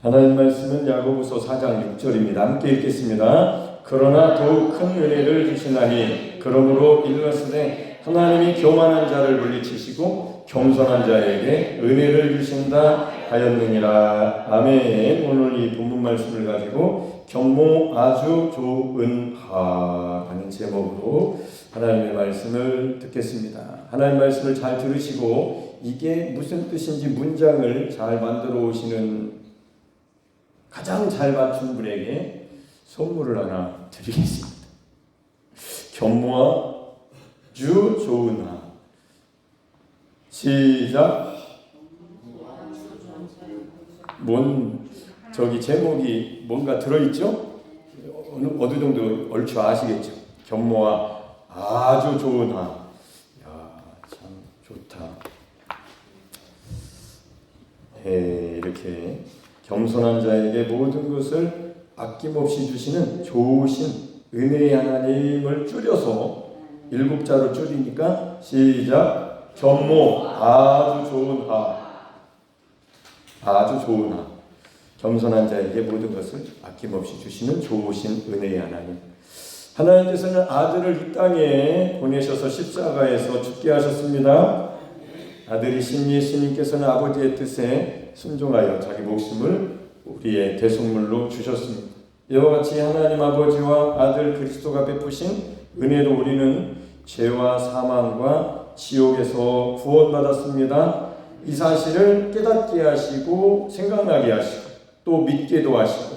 하나님 말씀은 야고보서 4장 6절입니다. 함께 읽겠습니다. 그러나 더욱 큰 은혜를 주시나니 그러므로 일렀으되 하나님이 교만한 자를 물리치시고 겸손한 자에게 은혜를 주신다 하였느니라. 아멘. 오늘 이 본문 말씀을 가지고 경모 아주 좋은 하라는 제목으로 하나님의 말씀을 듣겠습니다. 하나님의 말씀을 잘 들으시고 이게 무슨 뜻인지 문장을 잘 만들어 오시는 가장 잘 맞춘 분에게 선물을 하나 드리겠습니다. 견모아 주 좋은 하. 시작. 저기 제목이 뭔가 들어있죠? 어느 정도 얼추 아시겠죠? 견모아 아주 좋은 하. 야, 참 좋다. 이렇게 겸손한 자에게 모든 것을 아낌없이 주시는 좋으신 은혜의 하나님을 줄여서 7자로 줄이니까 시작. 견모 아주 좋은 하. 아주 좋은 하. 겸손한 자에게 모든 것을 아낌없이 주시는 좋으신 은혜의 하나님. 하나님께서는 아들을 이 땅에 보내셔서 십자가에서 죽게 하셨습니다. 아들이신 예수님께서는 아버지의 뜻에 순종하여 자기 목숨을 우리의 대속물로 주셨습니다. 이와 같이 하나님 아버지와 아들 그리스도가 베푸신 은혜로 우리는 죄와 사망과 지옥에서 구원받았습니다. 이 사실을 깨닫게 하시고 생각나게 하시고 또 믿게도 하시고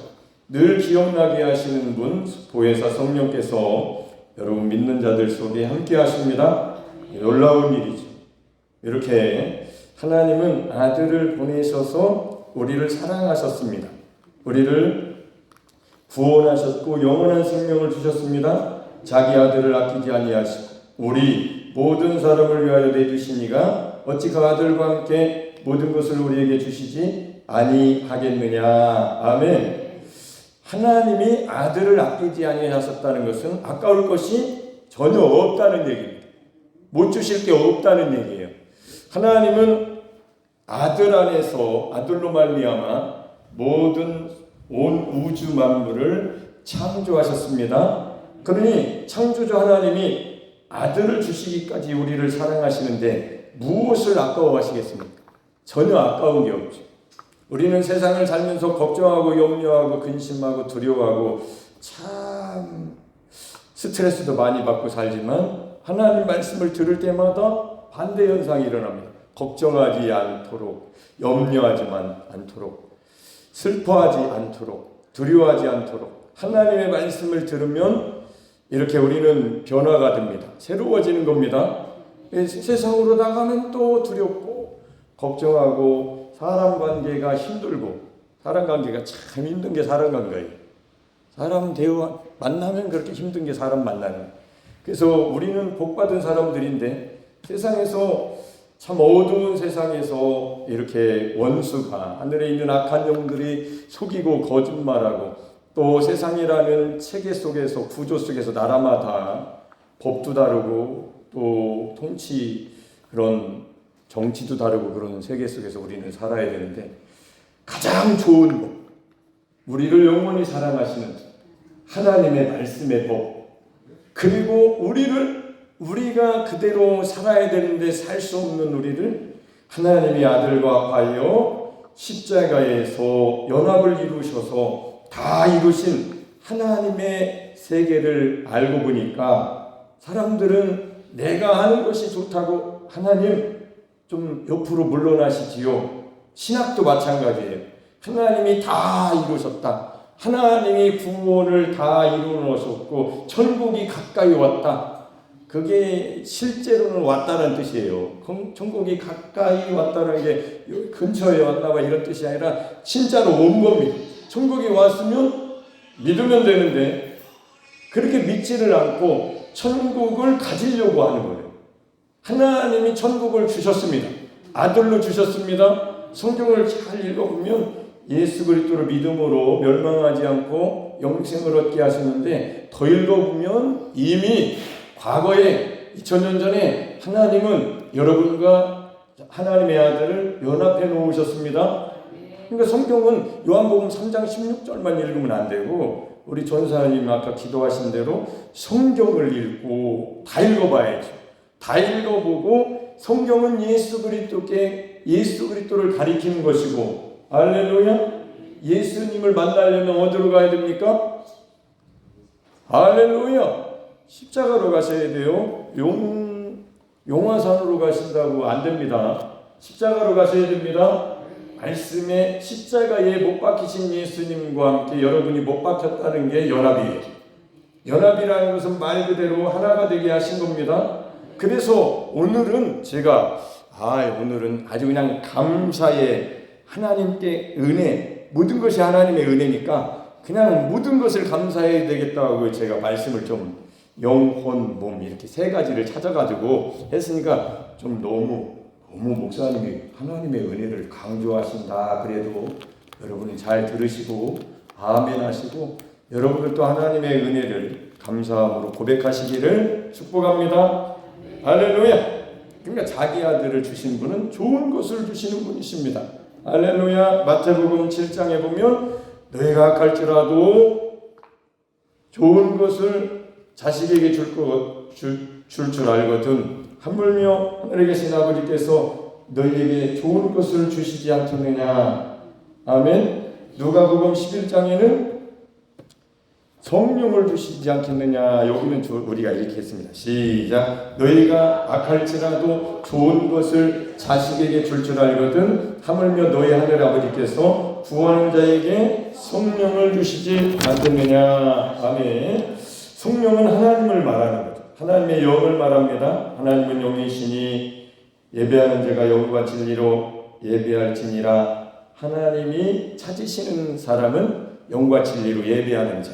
늘 기억나게 하시는 분 보혜사 성령께서 여러분 믿는 자들 속에 함께 하십니다. 놀라운 일이죠. 이렇게 하나님은 아들을 보내셔서 우리를 사랑하셨습니다. 우리를 구원하셨고 영원한 생명을 주셨습니다. 자기 아들을 아끼지 아니하시고 우리 모든 사람을 위하여 내주시니가 어찌 그 아들과 함께 모든 것을 우리에게 주시지 아니하겠느냐. 아멘. 하나님이 아들을 아끼지 아니하셨다는 것은 아까울 것이 전혀 없다는 얘기입니다. 못 주실 게 없다는 얘기예요. 하나님은 아들 안에서 아들로 말미암아 모든 온 우주 만물을 창조하셨습니다. 그러니 창조주 하나님이 아들을 주시기까지 우리를 사랑하시는데 무엇을 아까워하시겠습니까? 전혀 아까운 게 없죠. 우리는 세상을 살면서 걱정하고 염려하고 근심하고 두려워하고 참 스트레스도 많이 받고 살지만 하나님 말씀을 들을 때마다 반대 현상이 일어납니다. 걱정하지 않도록, 염려하지만 않도록, 슬퍼하지 않도록, 두려워하지 않도록 하나님의 말씀을 들으면 이렇게 우리는 변화가 됩니다. 새로워지는 겁니다. 세상으로 나가면 또 두렵고 걱정하고 사람 관계가 힘들고 사람 관계가 참 힘든 게 사람 관계예요. 사람 대화 만나면 그렇게 힘든 게 사람 만나는 거예요. 그래서 우리는 복받은 사람들인데 세상에서 참 어두운 세상에서 이렇게 원수가 하늘에 있는 악한 영들이 속이고 거짓말하고 또 세상이라는 체계 속에서 구조 속에서 나라마다 법도 다르고 또 통치 그런 정치도 다르고 그런 세계 속에서 우리는 살아야 되는데 가장 좋은 법, 우리를 영원히 사랑하시는 하나님의 말씀의 법, 그리고 우리가 그대로 살아야 되는데 살 수 없는 우리를 하나님이 아들과 합하여 십자가에서 연합을 이루셔서 다 이루신 하나님의 세계를 알고 보니까 사람들은 내가 하는 것이 좋다고 하나님 좀 옆으로 물러나시지요. 신학도 마찬가지예요. 하나님이 다 이루셨다. 하나님이 구원을 다 이루어 놓으셨고 천국이 가까이 왔다. 그게 실제로는 왔다는 뜻이에요. 천국이 가까이 왔다는 게 근처에 왔나봐 이런 뜻이 아니라 진짜로 온 겁니다. 천국이 왔으면 믿으면 되는데 그렇게 믿지를 않고 천국을 가지려고 하는 거예요. 하나님이 천국을 주셨습니다. 아들로 주셨습니다. 성경을 잘 읽어보면 예수 그리스도를 믿음으로 멸망하지 않고 영생을 얻게 하셨는데 더 읽어보면 이미 과거에 2000년 전에 하나님은 여러분과 하나님의 아들을 연합해 놓으셨습니다. 그러니까 성경은 요한복음 3장 16절만 읽으면 안 되고 우리 전사님 아까 기도하신 대로 성경을 읽고 다 읽어봐야죠. 다 읽어보고 성경은 예수 그리스도를 가리키는 것이고 할렐루야. 예수님을 만나려면 어디로 가야 됩니까? 할렐루야. 십자가로 가셔야 돼요. 용화산으로 가신다고 안 됩니다. 십자가로 가셔야 됩니다. 말씀에 십자가에 못 박히신 예수님과 함께 여러분이 못 박혔다는 게 연합이에요. 연합이라는 것은 말 그대로 하나가 되게 하신 겁니다. 그래서 오늘은 오늘은 아주 그냥 감사의 하나님께 은혜, 모든 것이 하나님의 은혜니까 그냥 모든 것을 감사해야 되겠다고 제가 말씀을 좀 영혼, 몸 이렇게 세 가지를 찾아가지고 했으니까 좀 너무 목사님이 하나님의 은혜를 강조하신다. 그래도 여러분이 잘 들으시고 아멘 하시고 여러분은 또 하나님의 은혜를 감사함으로 고백하시기를 축복합니다. 할렐루야. 그러니까 자기 아들을 주신 분은 좋은 것을 주시는 분이십니다. 할렐루야. 마태복음 7장에 보면 너희가 악할지라도 좋은 것을 자식에게 줄 알거든 하물며 하늘에 계신 아버지께서 너희에게 좋은 것을 주시지 않겠느냐. 아멘. 누가복음 11장에는 성령을 주시지 않겠느냐. 여기는 우리가 이렇게 했습니다. 시작. 너희가 악할지라도 좋은 것을 자식에게 줄 알거든 하물며 너희 하늘 아버지께서 구하는 자에게 성령을 주시지 않겠느냐. 아멘. 성령은 하나님을 말하는 거죠. 하나님의 영을 말합니다. 하나님은 영이시니 예배하는 자가 영과 진리로 예배할지니라. 하나님이 찾으시는 사람은 영과 진리로 예배하는 자.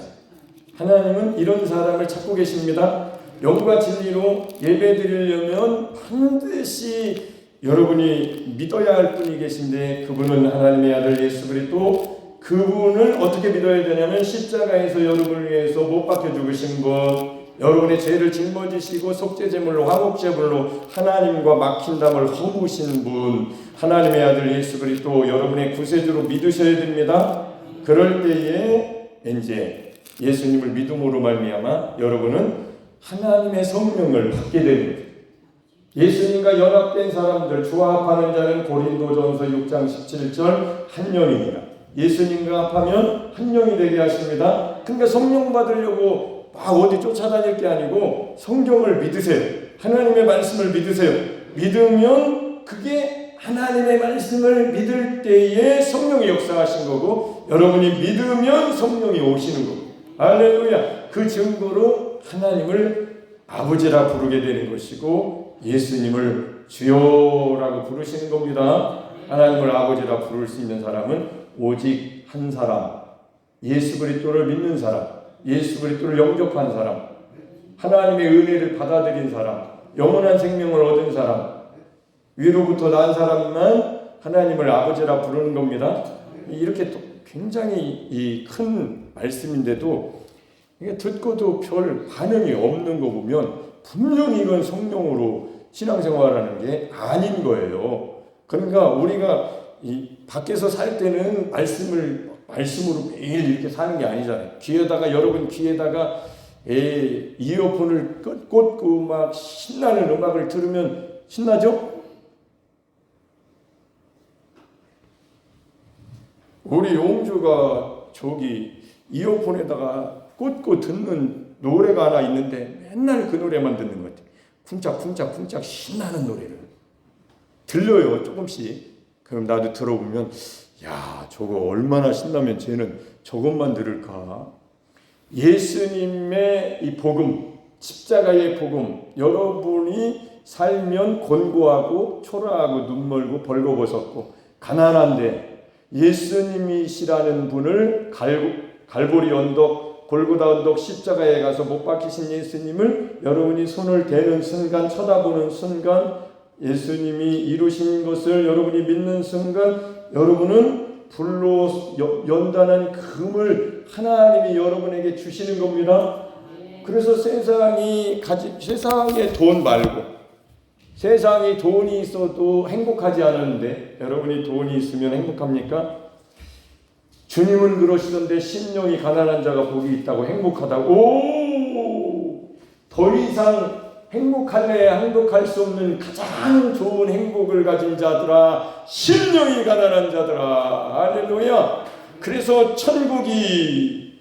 하나님은 이런 사람을 찾고 계십니다. 영과 진리로 예배드리려면 반드시 여러분이 믿어야 할 분이 계신데 그분은 하나님의 아들 예수 그리스도. 그분을 어떻게 믿어야 되냐면 십자가에서 여러분을 위해서 못 박혀 죽으신 분, 여러분의 죄를 짊어지시고 속죄제물로 화목제물로 하나님과 막힌 담을 허무신 분, 하나님의 아들 예수 그리스도 여러분의 구세주로 믿으셔야 됩니다. 그럴 때에 이제 예수님을 믿음으로 말미암아 여러분은 하나님의 성령을 받게 됩니다. 예수님과 연합된 사람들, 주와 합하는 자는 고린도전서 6장 17절 한 영이니라. 예수님과 합하면 한 영이 되게 하십니다. 그러니까 성령 받으려고 막 어디 쫓아다닐 게 아니고 성경을 믿으세요. 하나님의 말씀을 믿으세요. 믿으면 그게 하나님의 말씀을 믿을 때에 성령이 역사하신 거고 여러분이 믿으면 성령이 오시는 거고 할렐루야. 그 증거로 하나님을 아버지라 부르게 되는 것이고 예수님을 주여라고 부르시는 겁니다. 하나님을 아버지라 부를 수 있는 사람은 오직 한 사람, 예수 그리스도를 믿는 사람, 예수 그리스도를 영접한 사람, 하나님의 은혜를 받아들인 사람, 영원한 생명을 얻은 사람, 위로부터 난 사람만 하나님을 아버지라 부르는 겁니다. 이렇게 또 굉장히 큰 말씀인데도 이게 듣고도 별 반응이 없는 거 보면 분명히 이건 성령으로 신앙생활하는 게 아닌 거예요. 그러니까 우리가 이 밖에서 살 때는 말씀으로 매일 이렇게 사는 게 아니잖아요. 여러분 귀에다가 이어폰을 꽂고 막 신나는 음악을 들으면 신나죠? 우리 용주가 이어폰에다가 꽂고 듣는 노래가 하나 있는데 맨날 그 노래만 듣는 것 같아요. 쿵짝쿵짝 신나는 노래를 들려요. 조금씩. 그럼 나도 들어보면 야 저거 얼마나 신나면 쟤는 저것만 들을까. 예수님의 이 복음, 십자가의 복음, 여러분이 살면 곤고하고 초라하고 눈멀고 벌거벗었고 가난한데 예수님이시라는 분을 갈보리 언덕, 골고다 언덕 십자가에 가서 못 박히신 예수님을 여러분이 손을 대는 순간, 쳐다보는 순간, 예수님이 이루신 것을 여러분이 믿는 순간 여러분은 불로 연단한 금을 하나님이 여러분에게 주시는 겁니다. 그래서 세상에 돈 말고 세상에 돈이 있어도 행복하지 않은데 여러분이 돈이 있으면 행복합니까? 주님은 그러시던데 심령이 가난한 자가 복이 있다고, 행복하다고. 오! 더 이상 행복할 수 없는 가장 좋은 행복을 가진 자들아, 심령이 가난한 자들아. 할렐루야. 그래서 천국이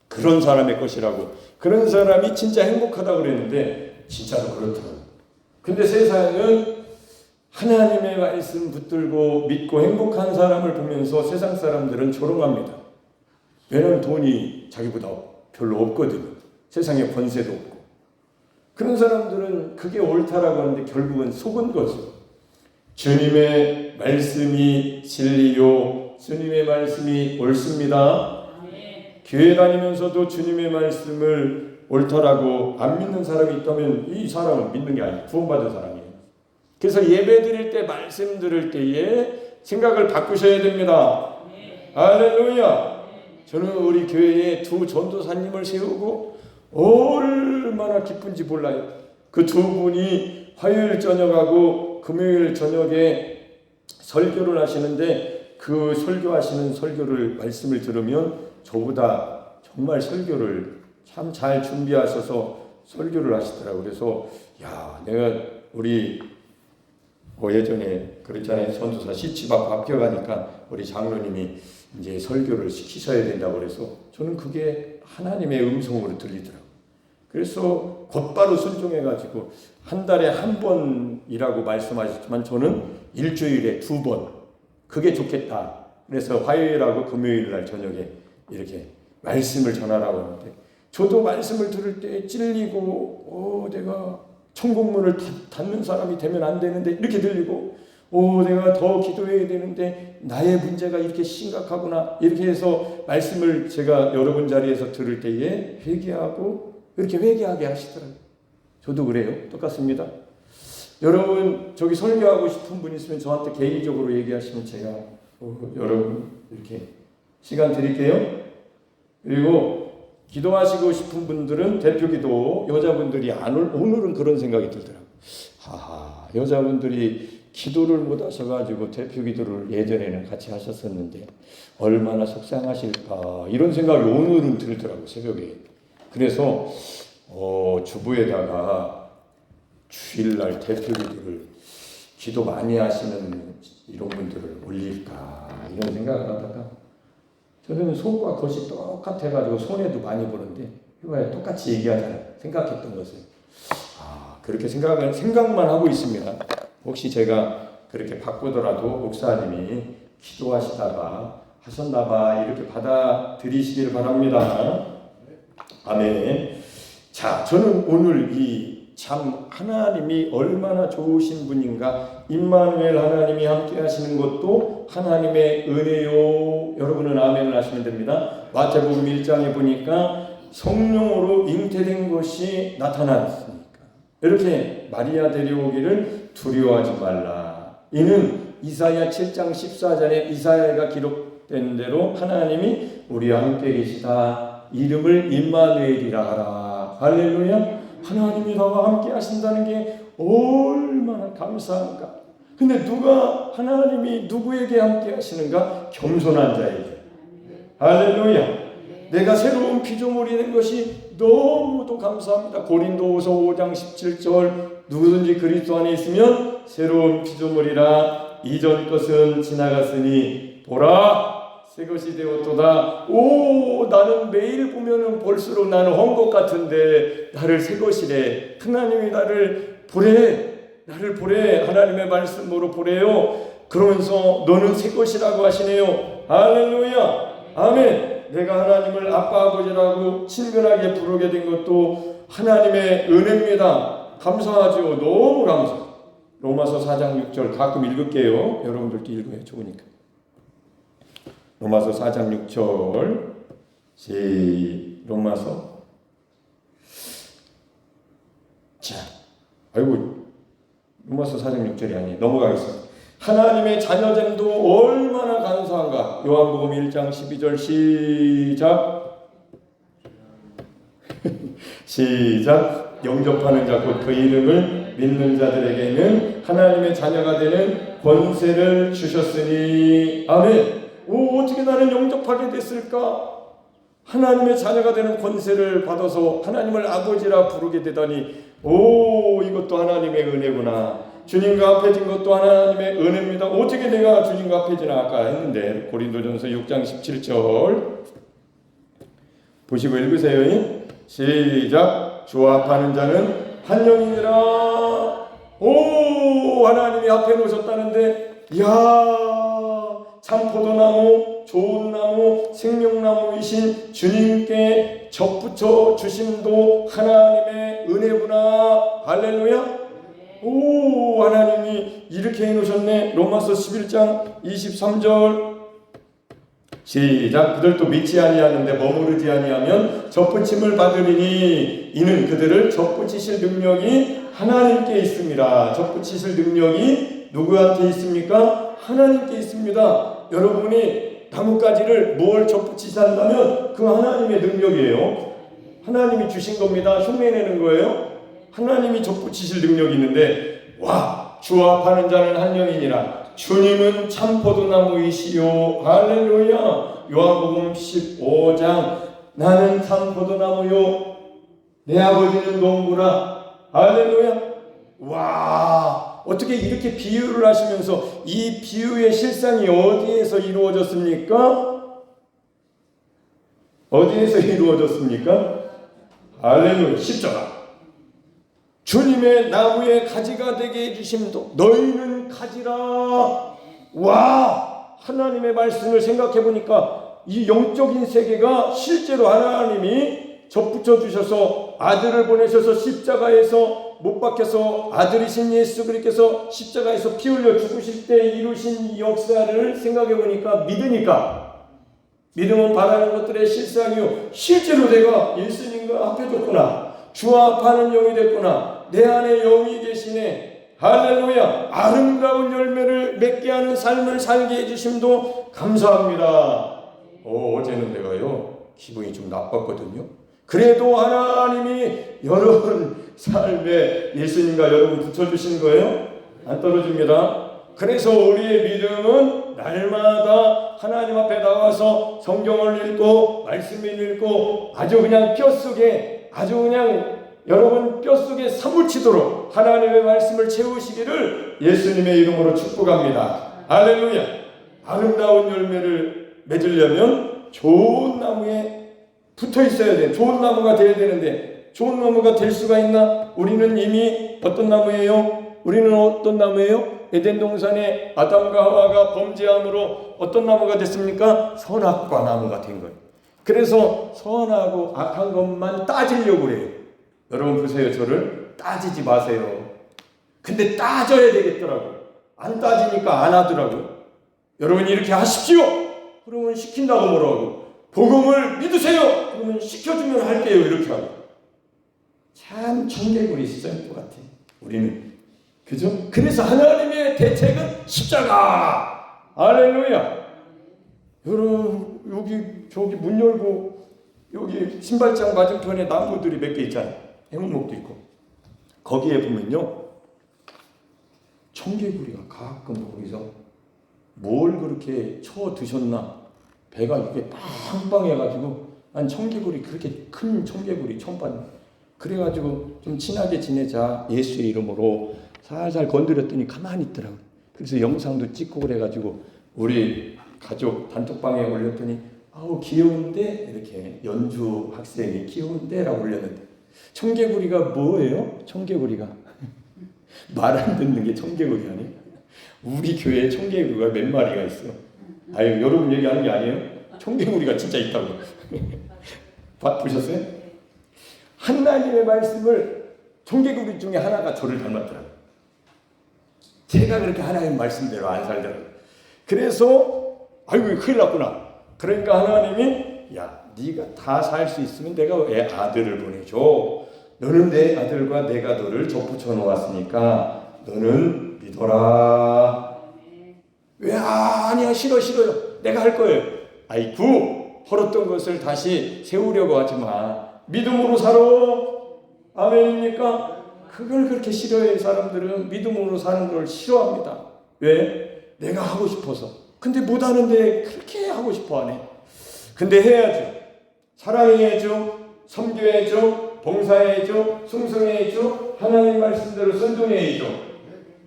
그런 사람의 것이라고, 그런 사람이 진짜 행복하다고 그랬는데 진짜로 그렇더라고요. 근데 세상은 하나님의 말씀 붙들고 믿고 행복한 사람을 보면서 세상 사람들은 조롱합니다. 왜냐하면 돈이 자기보다 별로 없거든요. 세상에 권세도 없고. 그런 사람들은 그게 옳다라고 하는데 결국은 속은 거죠. 주님의 말씀이 진리요, 주님의 말씀이 옳습니다. 교회 다니면서도 주님의 말씀을 옳다라고 안 믿는 사람이 있다면 이 사람은 믿는 게 아니에요. 구원받은 사람이에요. 그래서 예배 드릴 때, 말씀 들을 때에 생각을 바꾸셔야 됩니다. 할렐루야. 저는 우리 교회에 두 전도사님을 세우고 얼마나 기쁜지 몰라요. 그 두 분이 화요일 저녁하고 금요일 저녁에 설교를 하시는데, 그 설교하시는 설교를 말씀을 들으면 저보다 정말 설교를 참 잘 준비하셔서 설교를 하시더라고요. 그래서 야, 내가 우리 예전에 그랬잖아요. 전도사 시집 앞 합격하니까 우리 장로님이 이제 설교를 시키셔야 된다고 그래서 저는 그게 하나님의 음성으로 들리더라고요. 그래서 곧바로 순종해가지고 한 달에 한 번이라고 말씀하셨지만 저는 일주일에 2번, 그게 좋겠다. 그래서 화요일하고 금요일 날 저녁에 이렇게 말씀을 전하라고 하는데, 저도 말씀을 들을 때 찔리고 내가 천국문을 닫는 사람이 되면 안 되는데 이렇게 들리고, 내가 더 기도해야 되는데 나의 문제가 이렇게 심각하구나, 이렇게 해서 말씀을 제가 여러분 자리에서 들을 때에 회개하고 이렇게 회개하게 하시더라고요. 저도 그래요. 똑같습니다. 여러분 저기 설교하고 싶은 분 있으면 저한테 개인적으로 얘기하시면 제가 여러분 이렇게 시간 드릴게요. 그리고 기도하시고 싶은 분들은 대표기도, 여자분들이 오늘은 그런 생각이 들더라고요. 여자분들이 기도를 못 하셔가지고 대표기도를 예전에는 같이 하셨었는데 얼마나 속상하실까, 이런 생각이 오늘은 들더라고요, 새벽에. 그래서 주부에다가 주일날 대표기도를 기도 많이 하시는 이런 분들을 올릴까, 이런 생각을 하다가 저는 손과 겉이 똑같아가지고 손해도 많이 보는데 이거야 똑같이 얘기하잖아요. 생각했던 것을. 그렇게 생각만 하고 있습니다. 혹시 제가 그렇게 바꾸더라도 목사님이 기도하시다가 하셨나봐 이렇게 받아들이시길 바랍니다. 아멘. 자, 저는 오늘 참 하나님이 얼마나 좋으신 분인가, 임마누엘 하나님이 함께 하시는 것도 하나님의 은혜요. 여러분은 아멘을 하시면 됩니다. 마태복음 1장에 보니까 성령으로 잉태된 것이 나타났으니까 이렇게 마리아 데려오기를 두려워하지 말라. 이는 이사야 7장 14절에 이사야가 기록된 대로 하나님이 우리와 함께 계시다. 이름을 임마누엘이라 하라. 할렐루야. 하나님이 나와 함께 하신다는 게 얼마나 감사한가. 근데 하나님이 누구에게 함께 하시는가? 겸손한 자에게. 할렐루야. 내가 새로운 피조물이 된 것이 너무도 감사합니다. 고린도후서 5장 17절, 누구든지 그리스도 안에 있으면 새로운 피조물이라, 이전 것은 지나갔으니 보라 새 것이 되었도다. 나는 매일 보면은 볼수록 나는 헛 것 같은데 나를 새 것이래. 하나님이 나를 보래. 하나님의 말씀으로 보래요. 그러면서 너는 새 것이라고 하시네요. 할렐루야. 아멘. 내가 하나님을 아빠 아버지라고 친근하게 부르게 된 것도 하나님의 은혜입니다. 감사하죠. 너무 감사. 로마서 4장 6절 가끔 읽을게요. 여러분들도 읽어요. 좋으니까. 로마서 4장 6절 로마서 로마서 4장 6절이 아니에요. 넘어가겠습니다. 하나님의 자녀됨도 얼마나 간소한가. 요한복음 1장 12절 시작. 영접하는 자 곧 그 이름을 믿는 자들에게는 하나님의 자녀가 되는 권세를 주셨으니. 아멘. 어떻게 나는 영접하게 됐을까? 하나님의 자녀가 되는 권세를 받아서 하나님을 아버지라 부르게 되다니, 이것도 하나님의 은혜구나. 주님과 합해진 것도 하나님의 은혜입니다. 어떻게 내가 주님과 합해지나 아까 했는데, 고린도전서 6장 17절 보시고 읽으세요. 시작. 주와 합하는 자는 한 영이니라. 하나님이 합해 놓으셨다는데, 참 포도나무, 좋은 나무, 생명나무이신 주님께 접붙여 주심도 하나님의 은혜구나. 할렐루야. 하나님이 이렇게 해놓으셨네. 로마서 11장 23절 시작. 그들도 믿지 아니하는데 머무르지 아니하면 접붙임을 받으리니 이는 그들을 접붙이실 능력이 하나님께 있습니다. 접붙이실 능력이 누구한테 있습니까? 하나님께 있습니다. 여러분이 나뭇가지를 뭘 접붙이신다면 그 하나님의 능력이에요. 하나님이 주신 겁니다. 흉내내는 거예요. 하나님이 접붙이실 능력이 있는데, 주와 합하는 자는 한 영이니라. 주님은 참 포도나무이시요. 할렐루야. 요한복음 15장 나는 참 포도나무요 내 아버지는 농부라. 할렐루야. 어떻게 이렇게 비유를 하시면서 이 비유의 실상이 어디에서 이루어졌습니까? 어디에서 이루어졌습니까? 할렐루야. 십자가. 주님의 나무의 가지가 되게 해주심도 너희는 가지라. 하나님의 말씀을 생각해 보니까 이 영적인 세계가 실제로 하나님이 접붙여 주셔서 아들을 보내셔서 십자가에서 못 박혀서 아들이신 예수 그리스도께서 십자가에서 피 흘려 죽으실 때 이루신 이 역사를 생각해 보니까 믿음은 바라는 것들의 실상이요 실제로 내가 예수님과 합해졌구나. 주와 합하는 영이 됐구나. 내 안에 영이 계시네. 할렐루야. 아름다운 열매를 맺게 하는 삶을 살게 해주심도 감사합니다. 어제는 내가요 기분이 좀 나빴거든요. 그래도 하나님이 여러분 삶에 예수님과 여러분 붙여주신 거예요. 안 떨어집니다. 그래서 우리의 믿음은 날마다 하나님 앞에 나와서 성경을 읽고 말씀을 읽고 아주 그냥 뼛속에 여러분 뼛속에 사무치도록 하나님의 말씀을 채우시기를 예수님의 이름으로 축복합니다. 할렐루야. 아름다운 열매를 맺으려면 좋은 나무에 붙어 있어야 돼. 좋은 나무가 돼야 되는데 좋은 나무가 될 수가 있나? 우리는 이미 어떤 나무예요? 에덴 동산에 아담과 하와가 범죄함으로 어떤 나무가 됐습니까? 선악과 나무가 된 거예요. 그래서 선하고 악한 것만 따지려고 그래요. 여러분 보세요. 저를 따지지 마세요. 근데 따져야 되겠더라고요. 안 따지니까 안 하더라고요. 여러분 이렇게 하십시오. 그러면 시킨다고 뭐라고. 복음을 믿으세요. 그러면 시켜주면 할게요. 이렇게 하고. 참 청개구리 시절 것 같아요. 우리는. 그죠? 그래서 하나님의 대책은 십자가. 할렐루야. 여러분 저기 문 열고 여기 신발장 맞은편에 나무들이 몇 개 있잖아요. 해문목도 있고. 거기에 보면요. 청개구리가 가끔 거기서 뭘 그렇게 쳐 드셨나. 배가 이렇게 빵빵해가지고 난 청개구리 그렇게 큰 청개구리 처음 봤네. 그래가지고 좀 친하게 지내자 예수의 이름으로 살살 건드렸더니 가만히 있더라고요. 그래서 영상도 찍고 그래가지고 우리 가족 단톡방에 올렸더니 귀여운데 이렇게 연주 학생이 귀여운데 라고 올렸는데 청개구리가 뭐예요? 청개구리가 말 안 듣는 게 청개구리 아니에요? 우리 교회에 청개구리가 몇 마리가 있어요. 여러분 얘기하는 게 아니에요? 청개구리가 진짜 있다고. 보셨어요? 하나님의 말씀을 청개구리 중에 하나가 저를 닮았더라고요. 제가 그렇게 하나님 말씀대로 안 살더라고요. 그래서 큰일 났구나. 그러니까 하나님이 네가 다 살 수 있으면 내가 왜 아들을 보내줘. 너는 내 아들과 내가 너를 접붙여 놓았으니까 너는 믿어라. 왜 아니야 싫어요. 내가 할 거예요. 헐었던 것을 다시 세우려고 하지 마. 믿음으로 살아. 아멘입니까? 그걸 그렇게 싫어해. 사람들은 믿음으로 사는 걸 싫어합니다. 왜? 내가 하고 싶어서. 근데 못하는데 그렇게 하고 싶어 하네. 근데 해야죠. 사랑해야죠. 섬겨야죠. 봉사해야죠. 충성해야죠. 하나님 말씀대로 순종해야죠.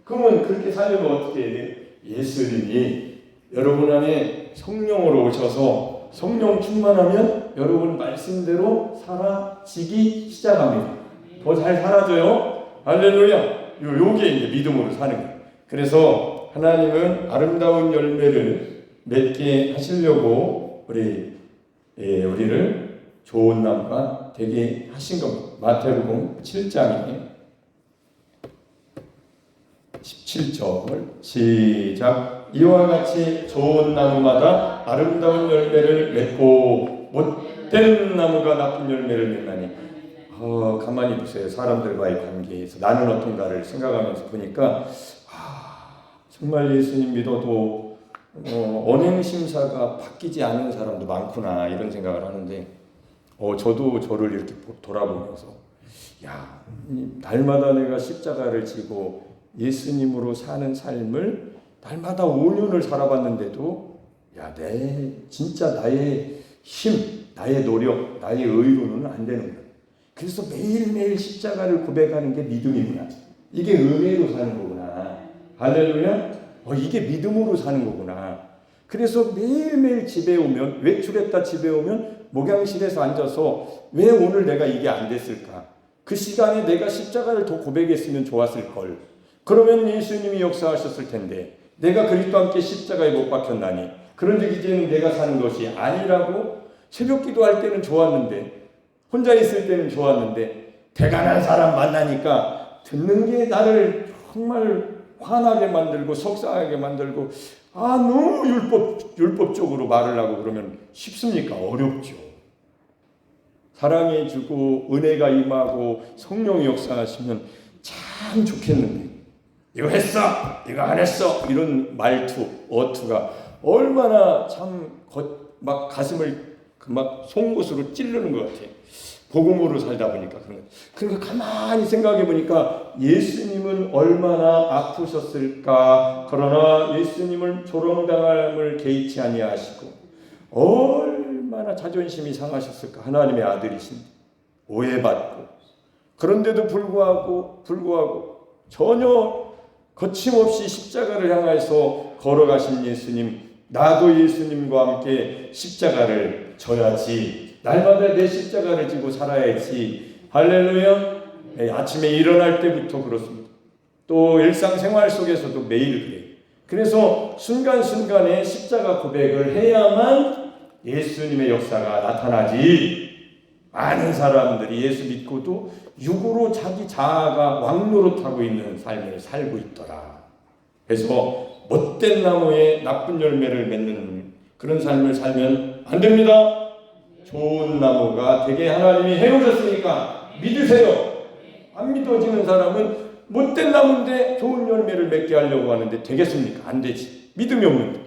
그러면 그렇게 살려면 어떻게 해야 돼요? 예수님이 여러분 안에 성령으로 오셔서 성령 충만하면 여러분 말씀대로 살아지기 시작합니다. 더 잘 살아져요. 할렐루야. 요게 이제 믿음으로 사는 거예요. 그래서 하나님은 아름다운 열매를 맺게 하시려고 우리를 좋은 나무가 되게 하신 겁니다. 마태복음 7장에 17절 시작. 이와 같이 좋은 나무마다 아름다운 열매를 맺고 못된 나무가 나쁜 열매를 맺나니. 가만히 보세요. 사람들과의 관계에서 나는 어떤가를 생각하면서 보니까 정말 예수님 믿어도 언행심사가 바뀌지 않는 사람도 많구나 이런 생각을 하는데 저도 저를 이렇게 돌아보면서 날마다 내가 십자가를 지고 예수님으로 사는 삶을 날마다 5년을 살아봤는데도 진짜 나의 힘, 나의 노력, 나의 의로는 안 되는 거야. 그래서 매일매일 십자가를 고백하는 게 믿음이구나. 이게 은혜로 사는 거구나. 할렐루야. 이게 믿음으로 사는 거구나. 그래서 매일매일 집에 오면, 외출했다 집에 오면 목양실에서 앉아서 왜 오늘 내가 이게 안 됐을까? 그 시간에 내가 십자가를 더 고백했으면 좋았을 걸. 그러면 예수님이 역사하셨을 텐데 내가 그리스도와 함께 십자가에 못 박혔나니 그런즉 이제는 내가 사는 것이 아니라고. 새벽 기도할 때는 좋았는데, 혼자 있을 때는 좋았는데, 대단한 사람 만나니까 듣는 게 나를 정말 화나게 만들고 속상하게 만들고 너무 율법적으로 말을 하고 그러면 쉽습니까? 어렵죠. 사랑해주고 은혜가 임하고 성령이 역사하시면 참 좋겠는데, 이거 했어, 이거 안 했어, 이런 말투, 어투가 얼마나 참 막 가슴을 막 송곳으로 찌르는 것 같아요. 복음으로 살다 보니까 그런 거예요. 그러니까 가만히 생각해 보니까 예수님은 얼마나 아프셨을까. 그러나 예수님을 조롱당함을 개의치 아니하시고 얼마나 자존심이 상하셨을까. 하나님의 아들이신데 오해받고, 그런데도 불구하고 전혀 거침없이 십자가를 향해서 걸어가신 예수님, 나도 예수님과 함께 십자가를 져야지. 날마다 내 십자가를 지고 살아야지. 할렐루야. 아침에 일어날 때부터 그렇습니다. 또 일상생활 속에서도 매일 그래요. 그래서 순간순간에 십자가 고백을 해야만 예수님의 역사가 나타나지. 많은 사람들이 예수 믿고도 육으로 자기 자아가 왕노릇하고 있는 삶을 살고 있더라. 그래서 못된 나무에 나쁜 열매를 맺는 그런 삶을 살면 안 됩니다. 좋은 나무가 되게 하나님이 해놓으셨으니까 믿으세요. 안 믿어지는 사람은 못된 나무인데 좋은 열매를 맺게 하려고 하는데 되겠습니까? 안 되지. 믿음이 없는데.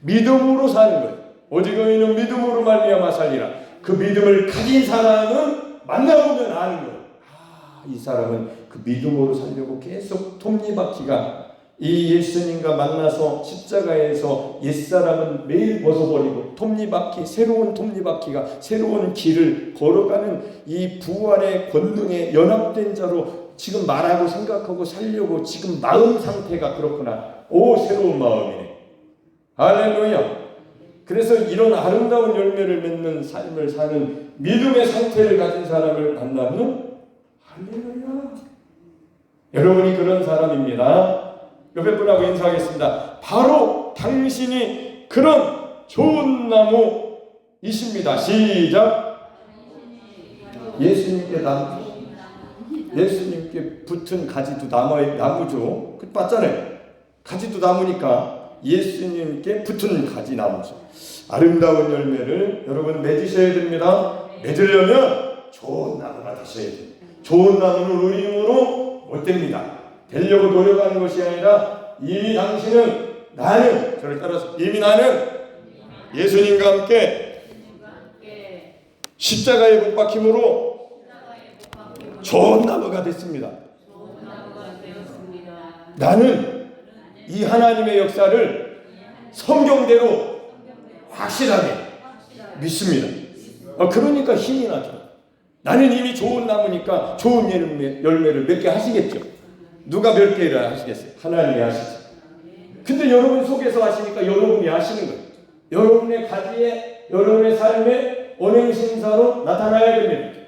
믿음으로 사는 거예요. 오직 의인은 믿음으로 말미암아 살리라. 그 믿음을 가진 사람은 만나보면 아는 거예요. 이 사람은 그 믿음으로 살려고 계속 톱니바퀴가 이 예수님과 만나서 십자가에서 옛사람은 매일 벗어버리고 톱니바퀴, 새로운 톱니바퀴가 새로운 길을 걸어가는 이 부활의 권능에 연합된 자로 지금 말하고 생각하고 살려고 지금 마음 상태가 그렇구나. 새로운 마음이네. 할렐루야. 그래서 이런 아름다운 열매를 맺는 삶을 사는 믿음의 상태를 가진 사람을 만나면 할렐루야. 여러분이 그런 사람입니다. 옆에 분하고 인사하겠습니다. 바로 당신이 그런 좋은 나무이십니다. 시작. 예수님께 예수님께 붙은 가지도 나무죠. 그 맞잖아요. 가지도 나무니까 예수님께 붙은 가지 나무죠. 아름다운 열매를 여러분 맺으셔야 됩니다. 맺으려면 좋은 나무가 되셔야 돼요. 좋은 나무는 우리 힘으로 못 됩니다. 되려고 노력하는 것이 아니라 이미 나는 저를 따라서 이미 나는 예수님과 함께 십자가에 못 박힘으로 좋은 나무가 됐습니다. 나는 이 하나님의 역사를 성경대로 확실하게 믿습니다. 그러니까 힘이 나죠. 나는 이미 좋은 나무니까 좋은 열매를 맺게 하시겠죠. 누가 몇 개를 하시겠어요? 하나님이 하시죠. 근데 여러분 속에서 하시니까 여러분이 하시는 거예요. 여러분의 가지에, 여러분의 삶에 언행신사로 나타나야 됩니다.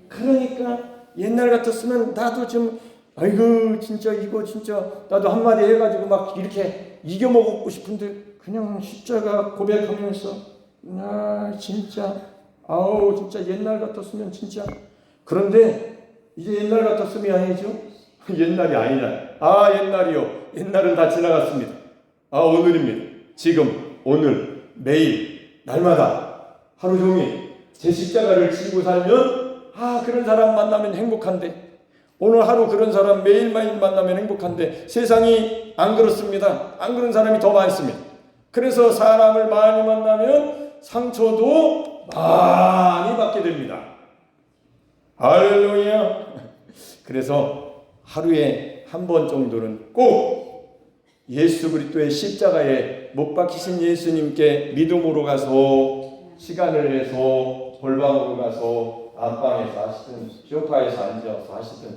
그러니까 옛날 같았으면 나도 좀 아이고 진짜 이거 진짜 나도 한마디 해가지고 막 이렇게 이겨먹고 싶은데 그냥 십자가 고백하면서 나 진짜 아우 진짜 옛날 같았으면 진짜. 그런데 이제 옛날 같았으면 아니죠. 옛날이 아니잖아요. 옛날이요. 옛날은 다 지나갔습니다. 오늘입니다. 지금, 오늘, 매일, 날마다, 하루 종일 제 십자가를 지고 살면 그런 사람 만나면 행복한데, 오늘 하루 그런 사람 매일매일 만나면 행복한데, 세상이 안 그렇습니다. 안 그런 사람이 더 많습니다. 그래서 사람을 많이 만나면 상처도 많이 받게 됩니다. 할렐루야. 그래서 하루에 한 번 정도는 꼭 예수 그리스도의 십자가에 못 박히신 예수님께 믿음으로 가서 시간을 내서 골방으로 가서 안방에서 하시든 소파에서 앉아서 하시든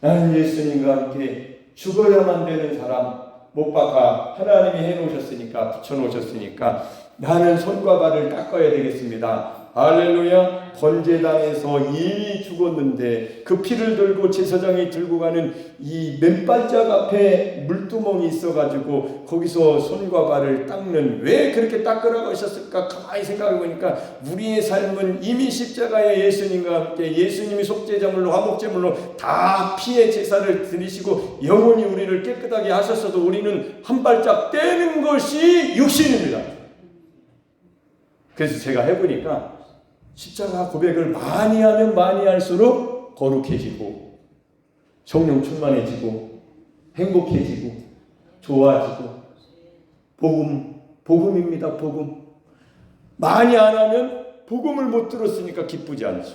나는 예수님과 함께 죽어야만 되는 사람 못 박아 하나님이 해놓으셨으니까 붙여놓으셨으니까 나는 손과 발을 닦아야 되겠습니다. 할렐루야. 번제당에서 이미 죽었는데 그 피를 들고 제사장이 들고 가는 이 맨발짝 앞에 물두멍이 있어가지고 거기서 손과 발을 닦는, 왜 그렇게 닦으라고 하셨을까? 가만히 생각해 보니까 우리의 삶은 이미 십자가에 예수님과 함께 예수님이 속죄제물로 화목제물로 다 피의 제사를 드리시고 영원히 우리를 깨끗하게 하셨어도 우리는 한 발짝 떼는 것이 육신입니다. 그래서 제가 해보니까 십자가 고백을 많이 하면 많이 할수록 거룩해지고 성령 충만해지고 행복해지고 좋아지고 복음입니다. 복음. 많이 안 하면 복음을 못 들었으니까 기쁘지 않죠.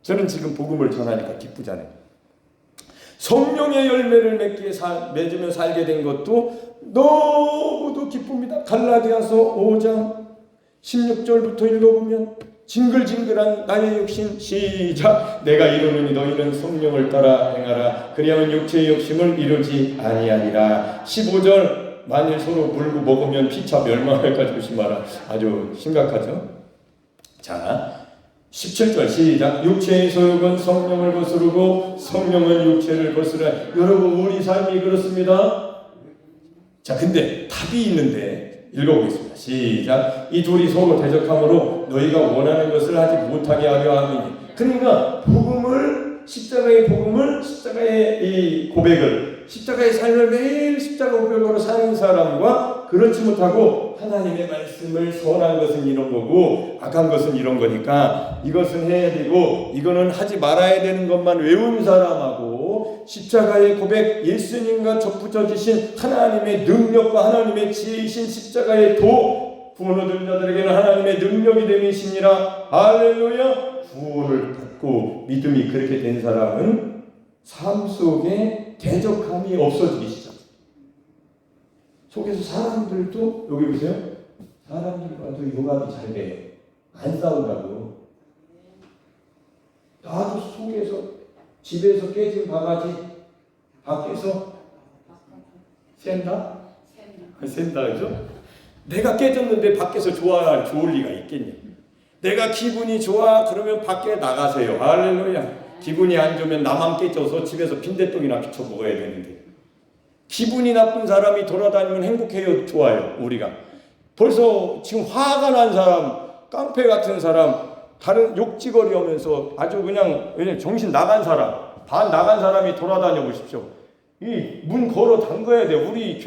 저는 지금 복음을 전하니까 기쁘잖아요. 성령의 열매를 맺으며 살게 된 것도 너무도 기쁩니다. 갈라디아서 5장 16절부터 읽어보면 징글징글한 나의 욕심 시작. 내가 이루노니 너희는 성령을 따라 행하라. 그리하면 육체의 욕심을 이루지 아니하리라. 15절 만일 서로 물고 먹으면 피차 멸망할까 조심하라. 아주 심각하죠. 자 17절 시작. 육체의 소욕은 성령을 거스르고 성령은 육체를 거스르라. 여러분 우리 삶이 그렇습니다. 자 근데 답이 있는데 읽어보겠습니다. 시작. 이 둘이 서로 대적함으로 너희가 원하는 것을 하지 못하게 하려 함이니. 그러니까 복음을, 십자가의 복음을, 십자가의 이 고백을, 십자가의 삶을 매일 십자가 고백으로 사는 사람과 그렇지 못하고 하나님의 말씀을 선한 것은 이런 거고 악한 것은 이런 거니까 이것은 해야 되고 이거는 하지 말아야 되는 것만 외운 사람하고 십자가의 고백, 예수님과 접붙여지신 하나님의 능력과 하나님의 지혜이신 십자가의 도, 구원 얻은 자들에게는 하나님의 능력이 됨이시니라. 할렐루야. 구원을 받고 믿음이 그렇게 된 사람은 삶 속에 대적함이 없어지기 시작. 속에서 사람들도 여기 보세요. 사람들과도 융합이 잘 돼요. 안 싸운다고. 나도 속에서 집에서 깨진 바가지 밖에서 샌다? 샌다 그죠? 내가 깨졌는데 밖에서 좋을 리가 있겠냐? 내가 기분이 좋아 그러면 밖에 나가세요. 할렐루야. 기분이 안 좋으면 나만 깨져서 집에서 빈대떡이나 비춰 먹어야 되는데 기분이 나쁜 사람이 돌아다니면 행복해요? 좋아요? 우리가 벌써 지금 화가 난 사람, 깡패 같은 사람, 다른 욕지거리 오면서 아주 그냥 정신 나간 사람, 반 나간 사람이 돌아다녀 보십시오. 이 문 걸어 잠가야 돼. 우리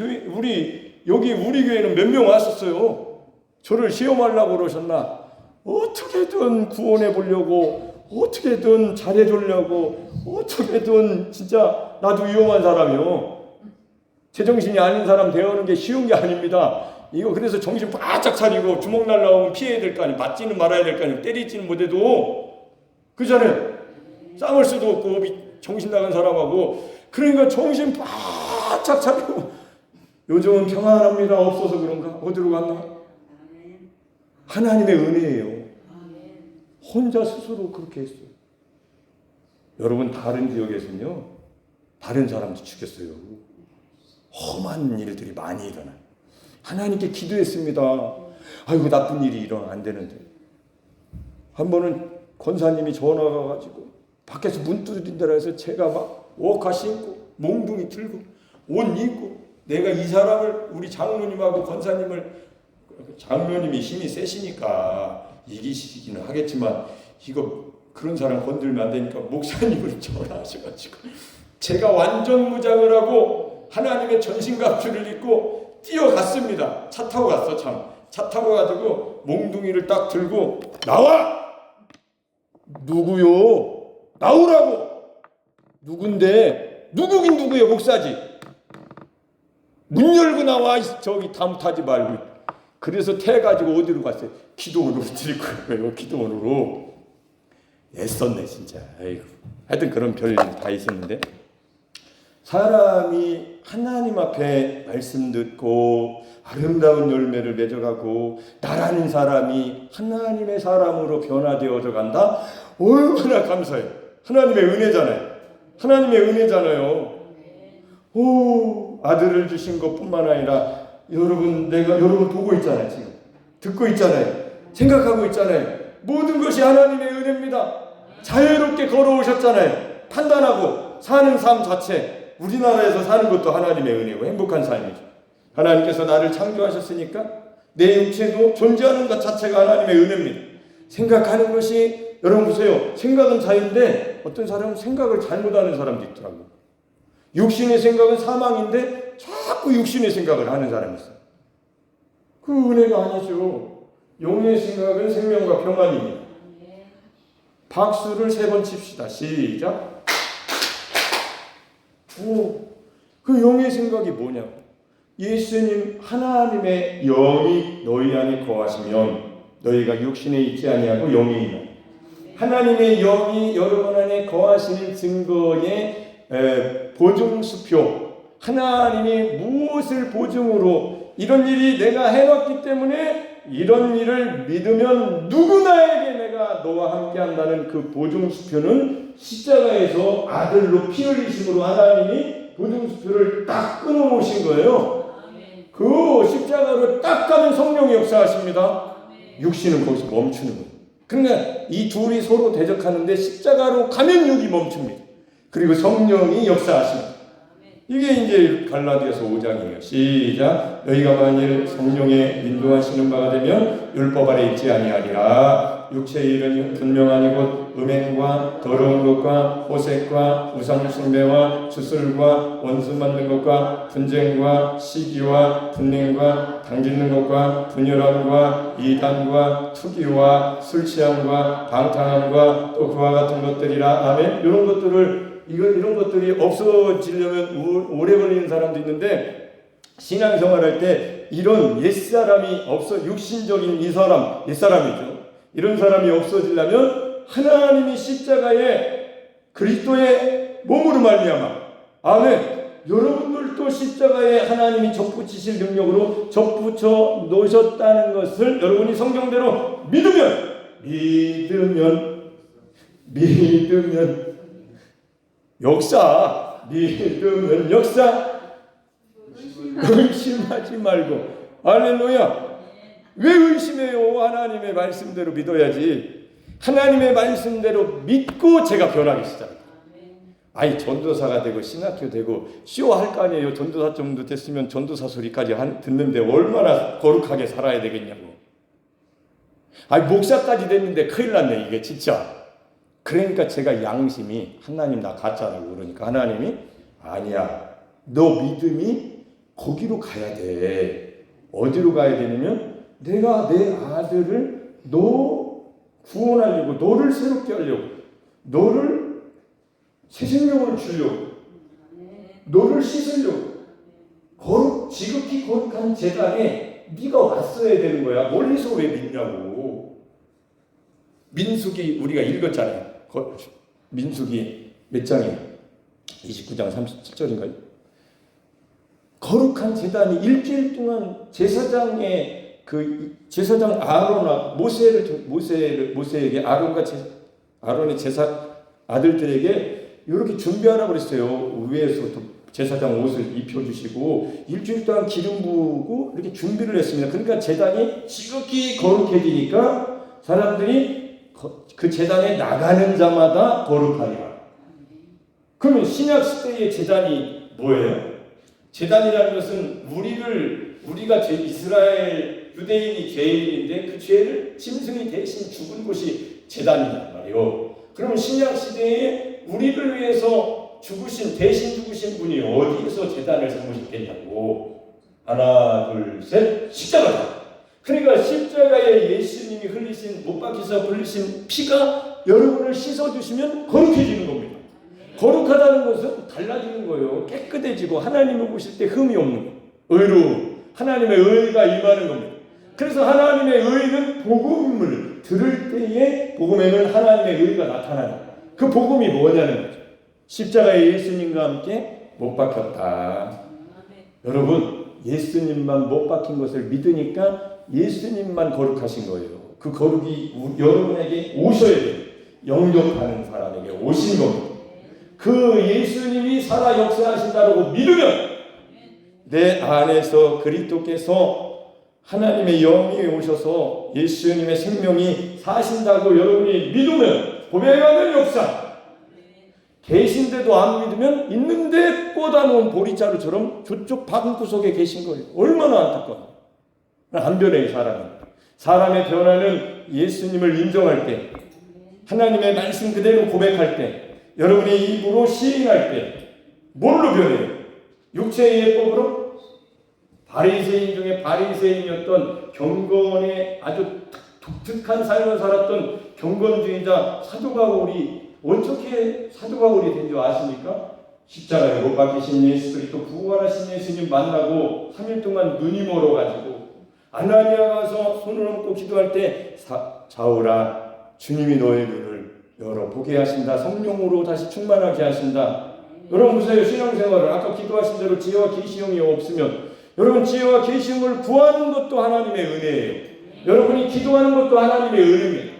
교회는 몇 명 왔었어요. 저를 시험하려고 그러셨나? 어떻게든 구원해 보려고, 어떻게든 잘해 주려고, 어떻게든 진짜 나도 위험한 사람이요. 제정신이 아닌 사람 대하는 게 쉬운 게 아닙니다. 이거 그래서 정신 바짝 차리고 주먹 날라오면 피해야 될 거 아니에요. 맞지는 말아야 될 거 아니에요. 때리지는 못해도. 그잖아요. 싸울 수도 없고 정신 나간 사람하고. 그러니까 정신 바짝 차리고 요즘은 평안합니다. 없어서 그런가? 어디로 갔나? 하나님의 은혜예요. 혼자 스스로 그렇게 했어요. 여러분 다른 지역에서는요, 다른 사람도 죽였어요. 험한 일들이 많이 일어나요. 하나님께 기도했습니다. 아이고 나쁜 일이 일어나면 안 되는데. 한 번은 권사님이 전화가 가지고 밖에서 문 두드린다고 해서 제가 막 옷가 신고 몽둥이 들고 옷 입고 내가 이 사람을 우리 장로님하고 권사님을, 장로님이 힘이 세시니까 이기시기는 하겠지만 이거 그런 사람 건들면 안 되니까 목사님을 전화하셔가지고 제가 완전 무장을 하고 하나님의 전신갑주를 입고 뛰어갔습니다. 차 타고 갔어. 차 타고 가지고 몽둥이를 딱 들고 나와! 누구요? 나오라고! 누군데? 누구긴 누구요? 목사지. 문 열고 나와. 저기 담타지 말고. 그래서 태가지고 어디로 갔어요? 기도원으로 드릴 거예요. 기도원으로. 애썼네 진짜. 아이고. 하여튼 그런 별일 다 있었는데, 사람이 하나님 앞에 말씀 듣고 아름다운 열매를 맺어가고 나라는 사람이 하나님의 사람으로 변화되어져 간다? 얼마나 감사해요. 하나님의 은혜잖아요. 하나님의 은혜잖아요. 오, 아들을 주신 것뿐만 아니라 여러분, 내가 여러분 보고 있잖아요. 지금 듣고 있잖아요. 생각하고 있잖아요. 모든 것이 하나님의 은혜입니다. 자유롭게 걸어오셨잖아요. 판단하고 사는 삶 자체, 우리나라에서 사는 것도 하나님의 은혜고 행복한 삶이죠. 하나님께서 나를 창조하셨으니까 내 육체도 존재하는 것 자체가 하나님의 은혜입니다. 생각하는 것이, 여러분 보세요. 생각은 자유인데 어떤 사람은 생각을 잘못하는 사람도 있더라고요. 육신의 생각은 사망인데 자꾸 육신의 생각을 하는 사람이 있어요. 그 은혜가 아니죠. 영의 생각은 생명과 평안입니다. 박수를 3번 칩시다. 시작. 오, 그 영의 생각이 뭐냐고. 예수님, 하나님의 영이 너희 안에 거하시면 너희가 육신에 있지 아니하고 영에 있나. 하나님의 영이 여러분 안에 거하시는 증거의 보증수표. 하나님이 무엇을 보증으로 이런 일이 내가 해놨기 때문에 이런 일을 믿으면 누구나에게 내가 너와 함께 한다는 그 보증수표는 십자가에서 아들로 피 흘리심으로 하나님이 보증수표를 딱 끊어놓으신 거예요. 그 십자가로 딱 가면 성령이 역사하십니다. 육신은 거기서 멈추는 거예요. 그러니까 이 둘이 서로 대적하는데 십자가로 가면 육이 멈춥니다. 그리고 성령이 역사하십니다. 이게 이제 갈라디아서 5장이에요. 시작. 너희가 만일 성령의 인도하시는 바가 되면 율법 아래 있지 아니하리라. 육체의 일은 분명하니 곧 음행과 더러운 것과 호색과 우상 숭배와 주술과 원수 만든 것과 분쟁과 시기와 분냉과 당짓는 것과 분열함과 이단과 투기와 술 취함과 방탕함과 또 그와 같은 것들이라. 아멘. 이런 것들이 없어지려면 오래 걸리는 사람도 있는데, 신앙생활할 때 이런 옛사람이 없어, 육신적인 이 사람, 옛사람이죠. 이런 사람이 없어지려면 하나님이 십자가에 그리스도의 몸으로 말미암아, 아멘, 여러분들도 십자가에 하나님이 접붙이실 능력으로 접붙여 놓으셨다는 것을 여러분이 성경대로 믿으면 역사, 믿으면 역사, 의심하지 말고. 할렐루야. 왜 의심해요? 하나님의 말씀대로 믿어야지. 하나님의 말씀대로 믿고 제가 변하기 시작합니다. 아니, 전도사가 되고 신학교 되고 쇼할 거 아니에요. 전도사 정도 됐으면 전도사 소리까지 듣는데 얼마나 거룩하게 살아야 되겠냐고. 아니, 목사까지 됐는데 큰일 났네 이게 진짜. 그러니까 제가 양심이, 하나님 나 가짜라고 그러니까 하나님이 아니야, 너 믿음이 거기로 가야 돼. 어디로 가야 되냐면 내가 내 아들을 너 구원하려고, 너를 새롭게 하려고, 너를 새 생명을 주려고, 너를 씻으려고 지극히 거룩한 제단에 네가 왔어야 되는 거야. 멀리서 왜 믿냐고. 민수기 우리가 읽었잖아요. 민수기 몇 장이에요? 29장 37절인가요? 거룩한 제단이 일주일 동안 제사장의 제사장 아론과 모세에게 아론의 제사 아들들에게 이렇게 준비하라고 그랬어요. 위에서 제사장 옷을 입혀주시고 일주일 동안 기름 부으고 이렇게 준비를 했습니다. 그러니까 제단이 지극히 거룩해지니까 사람들이 그 제단에 나가는 자마다 거룩하리라. 그러면 신약 시대의 제단이 뭐예요? 제단이라는 것은 우리가 이스라엘 유대인이 죄인인데 그 죄를 짐승이 대신 죽은 곳이 제단이란 말이에요. 그러면 신약 시대에 우리를 위해서 대신 죽으신 분이 어디에서 제단을 삼으셨겠냐고. 하나, 둘, 셋, 십자가다. 그러니까 십자가에 예수님이 못 박혀서 흘리신 피가 여러분을 씻어주시면 거룩해지는 겁니다. 거룩하다는 것은 달라지는 거예요. 깨끗해지고 하나님을 보실 때 흠이 없는 의로움, 하나님의 의가 임하는 겁니다. 그래서 하나님의 의는 복음을 들을 때에 복음에는 하나님의 의가 나타나는 그 복음이 뭐냐는 거죠. 십자가에 예수님과 함께 못 박혔다. 여러분, 예수님만 못 박힌 것을 믿으니까 예수님만 거룩하신 거예요. 그 거룩이 여러분에게 오셔야 돼요. 영접하는 사람에게 오신 겁니다. 그 예수님이 살아 역사하신다고 믿으면 내 안에서 그리스도께서 하나님의 영이 오셔서 예수님의 생명이 사신다고 여러분이 믿으면 고백하는 역사. 계신데도 안 믿으면 있는데 꽂아놓은 보리자루처럼 저쪽 방구석에 계신 거예요. 얼마나 안타까워. 안 변해, 사람의 변화는 예수님을 인정할 때, 하나님의 말씀 그대로 고백할 때, 여러분이 입으로 시인할 때 뭘로 변해요? 육체의 예법으로? 바리새인 중에 바리새인이었던 경건의 아주 독특한 삶을 살았던 경건주의자 사도 바울이 어떻게 사도 바울이 된 줄 아십니까? 십자가에 못 박히신 예수 그리스도 부활하신 예수님 만나고 3일 동안 눈이 멀어가지고 아나니아 가서 손을 얹고 기도할 때 자오라, 주님이 너의 눈을 열어 보게 하신다. 성령으로 다시 충만하게 하신다. 여러분 보세요. 신앙생활을 아까 기도하신 대로 지혜와 계시형이 없으면 여러분 지혜와 계시형을 구하는 것도 하나님의 은혜예요. 여러분이 기도하는 것도 하나님의 은혜입니다.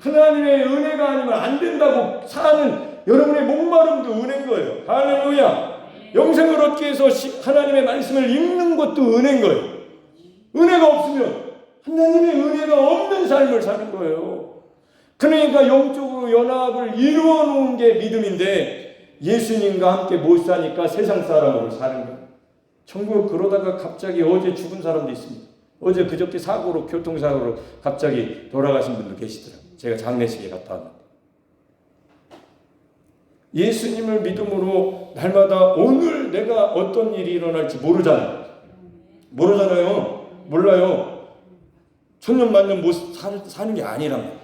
하나님의 은혜가 아니면 안 된다고 사는 여러분의 목마름도 은혜인 거예요. 할렐루야. 영생을 얻기 위해서 하나님의 말씀을 읽는 것도 은혜인 거예요. 은혜가 없으면 하나님의 은혜가 없는 삶을 사는 거예요. 그러니까 영적으로 연합을 이루어 놓은 게 믿음인데 예수님과 함께 못 사니까 세상 사람으로 사는 거예요. 천국 그러다가 갑자기 어제 죽은 사람도 있습니다. 어제 그저께 교통사고로 갑자기 돌아가신 분도 계시더라고요. 제가 장례식에 갔다 왔는데. 예수님을 믿음으로 날마다 오늘 내가 어떤 일이 일어날지 모르잖아요. 몰라요. 천년만년 사는 게 아니란 말이에요.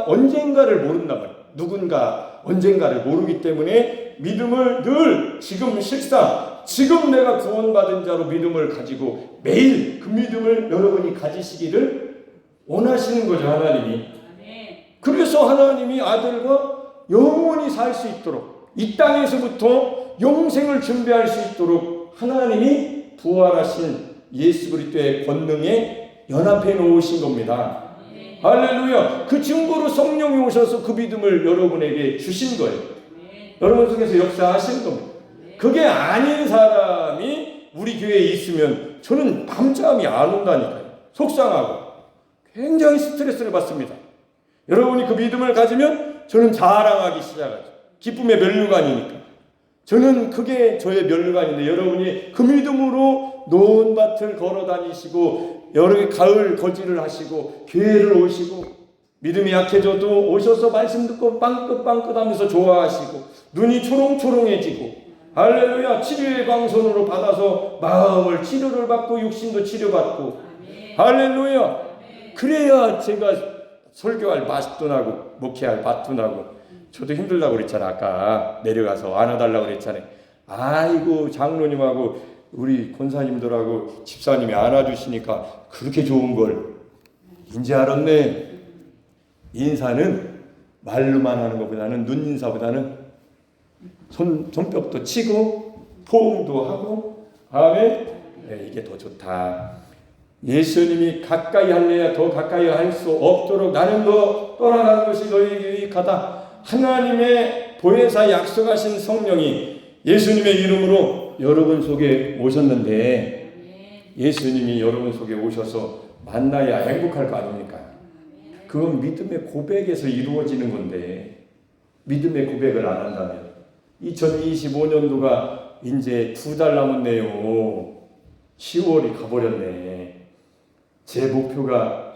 언젠가를 모른단 말이에요. 누군가 언젠가를 모르기 때문에 믿음을 늘 지금 내가 구원받은 자로 믿음을 가지고 매일 그 믿음을 여러분이 가지시기를 원하시는 거죠, 하나님이. 그래서 하나님이 아들과 영원히 살 수 있도록 이 땅에서부터 영생을 준비할 수 있도록 하나님이 부활하신 예수 그리스도의 권능에 연합해 놓으신 겁니다. 할렐루야. 그 증거로 성령이 오셔서 그 믿음을 여러분에게 주신 거예요. 여러분 속에서 역사하신 겁니다. 그게 아닌 사람이 우리 교회에 있으면 저는 밤잠이 안 온다니까요. 속상하고 굉장히 스트레스를 받습니다. 여러분이 그 믿음을 가지면 저는 자랑하기 시작하죠. 기쁨의 면류관이니까. 저는 그게 저의 면류관인데 여러분이 그 믿음으로 노은 밭을 걸어 다니시고 여러 가을 거지를 하시고 교회를 오시고 믿음이 약해져도 오셔서 말씀 듣고 빵긋빵긋 하면서 좋아하시고 눈이 초롱초롱해지고 할렐루야. 치료의 광선으로 받아서 마음을 치료를 받고 육신도 치료받고 할렐루야. 그래야 제가 설교할 맛도 나고 목회할 맛도 나고. 저도 힘들다고 그랬잖아. 아까 내려가서 안아달라고 그랬잖아요. 아이고 장로님하고 우리 권사님들하고 집사님이 안아주시니까 그렇게 좋은 걸 이제 알았네. 인사는 말로만 하는 것보다는 눈인사보다는 손뼉도 치고 포옹도 하고 아멘. 네, 이게 더 좋다. 예수님이 가까이 할래야 더 가까이 할 수 없도록 나는 너 떠나가는 것이 너희에게 유익하다. 하나님의 보혜사 약속하신 성령이 예수님의 이름으로 여러분 속에 오셨는데, 예수님이 여러분 속에 오셔서 만나야 행복할 거 아닙니까? 그건 믿음의 고백에서 이루어지는 건데, 믿음의 고백을 안 한다면 2025년도가 이제 2달 남았네요. 10월이 가버렸네. 제 목표가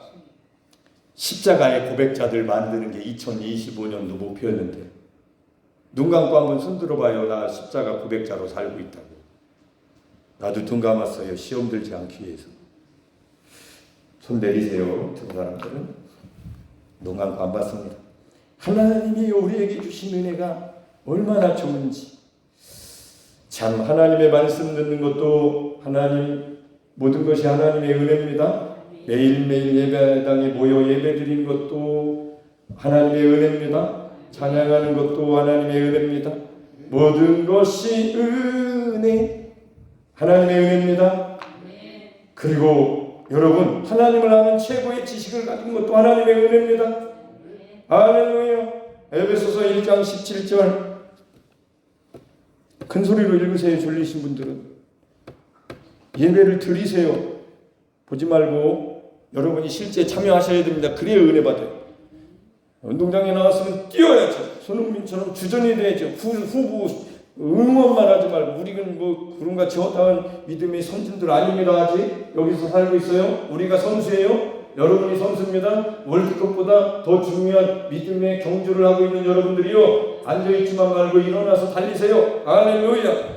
십자가의 고백자들 만드는 게 2025년도 목표였는데, 눈 감고 한번 손 들어봐요. 나 십자가 고백자로 살고 있다고. 나도 눈 감았어요. 시험 들지 않기 위해서. 손 내리세요. 두 사람들은 눈 감고 안 봤습니다. 하나님이 우리에게 주신 은혜가 얼마나 좋은지. 참, 하나님의 말씀 듣는 것도 하나님, 모든 것이 하나님의 은혜입니다. 매일매일 예배당에 모여 예배드리는 것도 하나님의 은혜입니다. 찬양하는 것도 하나님의 은혜입니다. 모든 것이 은혜, 하나님의 은혜입니다. 그리고 여러분, 하나님을 아는 최고의 지식을 가진 것도 하나님의 은혜입니다. 할렐루야. 에베소서 1장 17절 큰 소리로 읽으세요. 졸리신 분들은 예배를 드리세요. 보지 말고 여러분이 실제 참여하셔야 됩니다. 그래야 은혜 받아요. 운동장에 나왔으면 뛰어야죠. 손흥민처럼 주전이 돼야죠. 후보 응원만 하지 말고. 우리는 뭐 구름같이 허다한 믿음의 선진들 아닙니다. 아직 여기서 살고 있어요. 우리가 선수예요. 여러분이 선수입니다. 월드컵보다 더 중요한 믿음의 경주를 하고 있는 여러분들이요, 앉아있지만 말고 일어나서 달리세요. 할렐루야.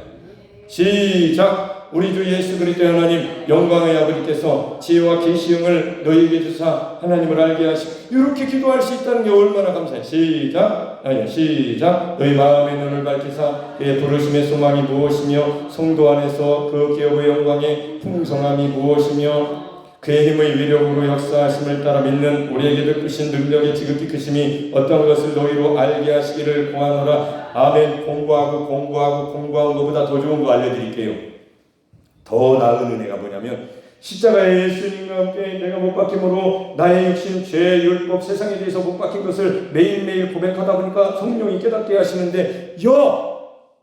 시작. 우리 주 예수 그리스도의 하나님, 영광의 아버지께서 지혜와 계시형을 너희에게 주사 하나님을 알게 하시고, 이렇게 기도할 수 있다는 게 얼마나 감사해. 시작. 시작. 너희 마음의 눈을 밝히사 그의 부르심의 소망이 무엇이며 성도 안에서 그 기업의 영광의 풍성함이 무엇이며 그의 힘의 위력으로 역사하심을 따라 믿는 우리에게 베푸신 능력의 지극히 크심이 어떤 것을 너희로 알게 하시기를 구하노라. 아멘. 공부한 것보다 더 좋은 거 알려드릴게요. 더 나은 은혜가 뭐냐면, 십자가의 예수님과 함께 내가 못 박힘으로 나의 육신, 죄, 율법, 세상에 대해서 못 박힌 것을 매일매일 고백하다 보니까 성령이 깨닫게 하시는데, 이거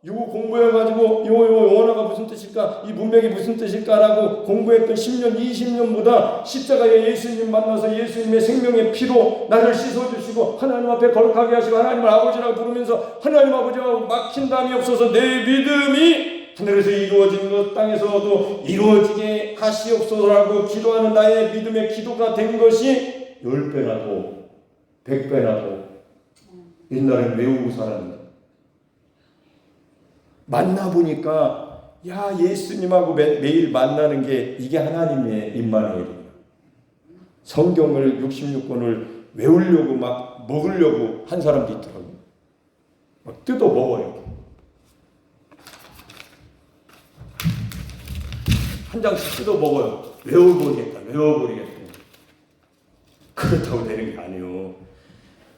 공부해가지고 요 원어가 무슨 뜻일까, 이 문맥이 무슨 뜻일까라고 공부했던 10년, 20년보다 십자가의 예수님 만나서 예수님의 생명의 피로 나를 씻어주시고 하나님 앞에 거룩하게 하시고 하나님을 아버지라고 부르면서 하나님 아버지와 막힌 담이 없어서 내 믿음이 하늘에서 이루어진 것 땅에서도 이루어지게 하시옵소서라고 기도하는 나의 믿음의 기도가 된 것이 10배나 더, 100배나 더 옛날엔 외우고 살았는데, 만나보니까 예수님하고 매일 만나는 게 이게 하나님의 임마누엘이에요. 성경을 66권을 외우려고 막 먹으려고 한 사람도 있더라고요. 막 뜯어 먹어요. 한 장씩 뜯어 먹어요. 외워버리겠다. 그렇다고 되는 게 아니에요.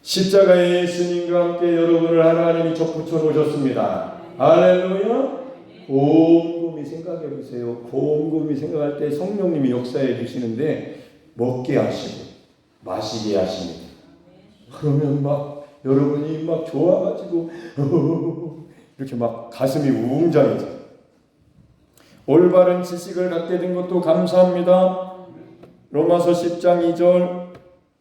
십자가의 예수님과 함께 여러분을 하나님이 접붙여 놓으셨습니다. 할렐루야. 곰곰이 생각해 보세요. 곰곰이 생각할 때 성령님이 역사해 주시는데 먹게 하시고 마시게 하십니다. 그러면 막 여러분이 막 좋아가지고 이렇게 막 가슴이 웅장해져요. 올바른 지식을 갖게 된 것도 감사합니다. 로마서 10장 2절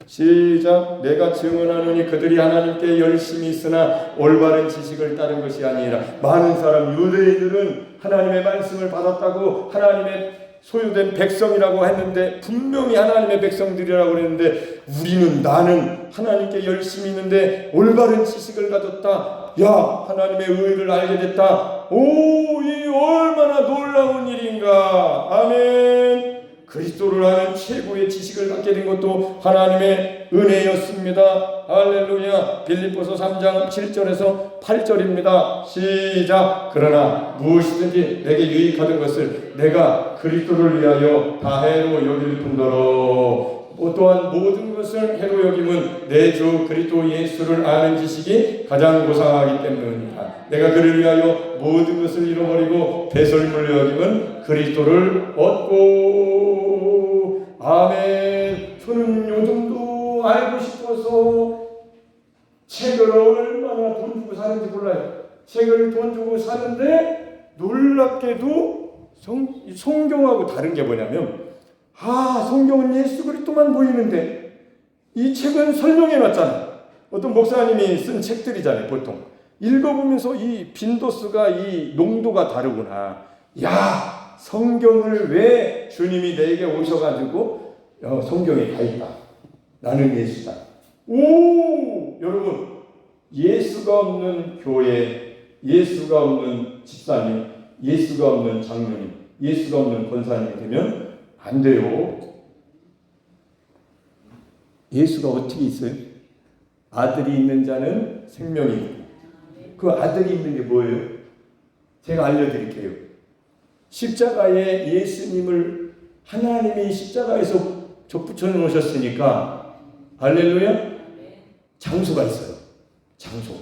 시작. 내가 증언하노니 그들이 하나님께 열심히 있으나 올바른 지식을 따른 것이 아니라. 많은 사람 유대인들은 하나님의 말씀을 받았다고 하나님의 소유된 백성이라고 했는데, 분명히 하나님의 백성들이라고 했는데, 나는 하나님께 열심히 있는데 올바른 지식을 가졌다. 하나님의 의를 알게 됐다. 이 얼마나 놀라운 일인가. 아멘. 그리스도를 아는 최고의 지식을 갖게 된 것도 하나님의 은혜였습니다. 할렐루야. 빌립보서 3장 7절에서 8절입니다. 시작. 그러나 무엇이든지 내게 유익하던 것을 내가 그리스도를 위하여 다해로 여길 뿐더러 또한 모든 것을 해로 여김은 내 주 그리스도 예수를 아는 지식이 가장 고상하기 때문입니다. 내가 그를 위하여 모든 것을 잃어버리고 배설물로 여김은 그리스도를 얻고. 아멘. 저는 요즘도 알고 싶어서 책을 얼마나 돈 주고 사는지 몰라요. 책을 돈 주고 사는데 놀랍게도 성경하고 다른 게 뭐냐면, 성경은 예수 그리스도만 보이는데 이 책은 설명해 놨잖아요. 어떤 목사님이 쓴 책들이잖아요. 보통 읽어보면서 이 빈도수가, 이 농도가 다르구나. 성경을 왜 주님이 내게 오셔가지고 성경에 다 있다. 나는 예수다. 여러분, 예수가 없는 교회, 예수가 없는 집사님, 예수가 없는 장로님, 예수가 없는 권사님이 되면 안 돼요. 예수가 어떻게 있어요? 아들이 있는 자는 생명이고, 그 아들이 있는 게 뭐예요? 제가 알려드릴게요. 십자가에 예수님을 하나님이 십자가에서 접붙여 놓으셨으니까, 할렐루야, 장소가 있어요. 장소.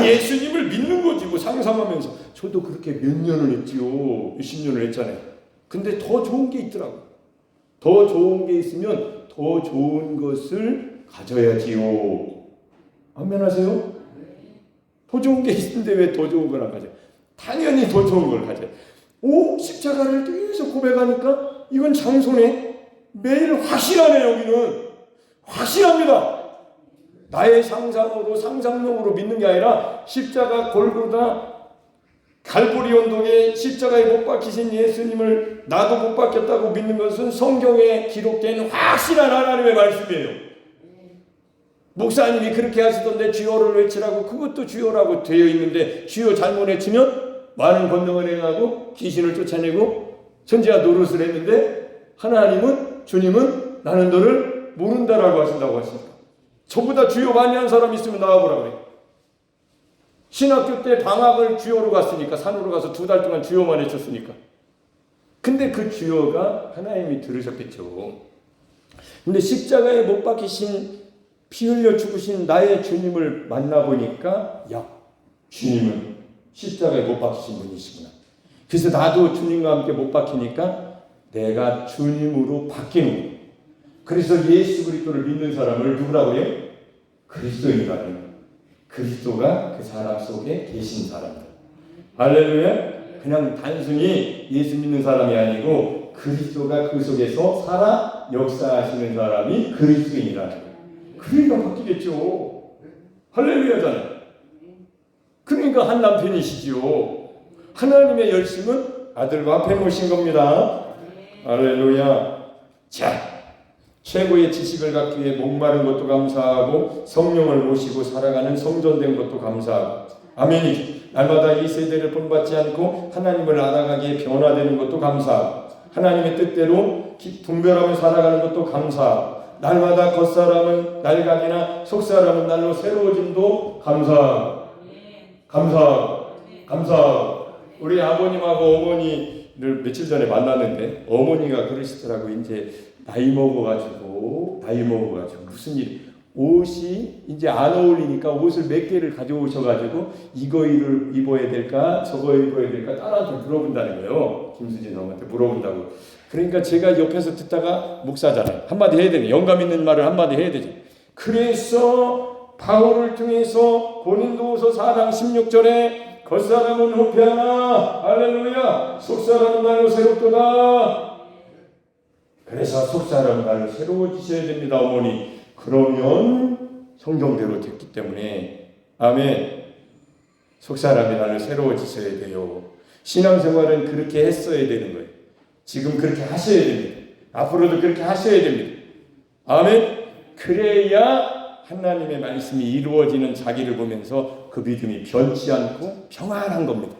예수님을 믿는 거지 뭐 상상하면서. 저도 그렇게 몇 년을 했지요. 몇십 년을 했잖아요. 근데 더 좋은 게 있더라고. 더 좋은 게 있으면 더 좋은 것을 가져야지요. 아멘 하세요? 더 좋은 게 있는데 왜 더 좋은 걸 안 가져요? 당연히 더 좋은 걸 가져요. 십자가를 계속 고백하니까 이건 장소네. 매일 확실하네. 여기는 확실합니다. 나의 상상으로, 상상력으로 믿는 게 아니라 십자가 골고다 갈보리 언덕에 십자가에 못 박히신 예수님을 나도 못 박혔다고 믿는 것은 성경에 기록된 확실한 하나님의 말씀이에요. 목사님이 그렇게 하시던데 주여를 외치라고, 그것도 주여라고 되어 있는데 주여 잘못 외치면 많은 권능을 행하고 귀신을 쫓아내고 선지자 노릇을 했는데, 하나님은, 주님은 나는 너를 모른다라고 하신다고 하십니다. 저보다 주여 많이 한 사람 있으면 나와보라 그래. 신학교 때 방학을 주여로 갔으니까, 산으로 가서 2달 동안 주여만 해쳤으니까. 근데 그 주여가 하나님이 들으셨겠죠. 근데 십자가에 못 박히신, 피 흘려 죽으신 나의 주님을 만나보니까, 주님은 십자가에 못 박히신 분이시구나. 그래서 나도 주님과 함께 못 박히니까 내가 주님으로 바뀌는 거예요. 그래서 예수 그리스도를 믿는 사람을 누구라고 해요? 그리스도인이라고 해요. 그리스도가 그 사람 속에 계신 사람들. 할렐루야. 그냥 단순히 예수 믿는 사람이 아니고 그리스도가 그 속에서 살아 역사하시는 사람이 그리스도인이라는 거예요. 그러니까 바뀌겠죠. 할렐루야잖아요. 그러니까 한 남편이시지요. 하나님의 열심은 아들과 앞에 모신 겁니다. 할렐루야. 자, 최고의 지식을 갖기 위해 목마른 것도 감사하고 성령을 모시고 살아가는 성전된 것도 감사하고, 아멘이죠. 날마다 이 세대를 본받지 않고 하나님을 알아가기에 변화되는 것도 감사하고, 하나님의 뜻대로 분별하며 살아가는 것도 감사하고, 날마다 겉사람은 낡아지나 속사람은 날로 새로워짐도 감사하고. 우리 아버님하고 어머니를 며칠 전에 만났는데 어머니가 그러시더라고. 이제 나이 먹어가지고 무슨 일, 옷이 이제 안 어울리니까 옷을 몇 개를 가져오셔가지고 이거 입어야 될까 저거 입어야 될까 딸한테 물어본다는 거예요. 김수진 엄마한테 물어본다고. 그러니까 제가 옆에서 듣다가 목사잖아요. 한마디 해야 되네. 영감 있는 말을 한마디 해야 되죠. 그래서 바울을 통해서 고린도후서 4장 16절에 겉사람은 후패하나 할렐루야 속사람은 날로 새롭도다. 그래서 속사람은 날로 새로워지셔야 됩니다. 어머니. 그러면 성경대로 됐기 때문에 아멘. 속사람이 날로 새로워지셔야 돼요. 신앙생활은 그렇게 했어야 되는 거예요. 지금 그렇게 하셔야 됩니다. 앞으로도 그렇게 하셔야 됩니다. 아멘. 그래야 하나님의 말씀이 이루어지는 자기를 보면서 그 믿음이 변치 않고 평안한 겁니다.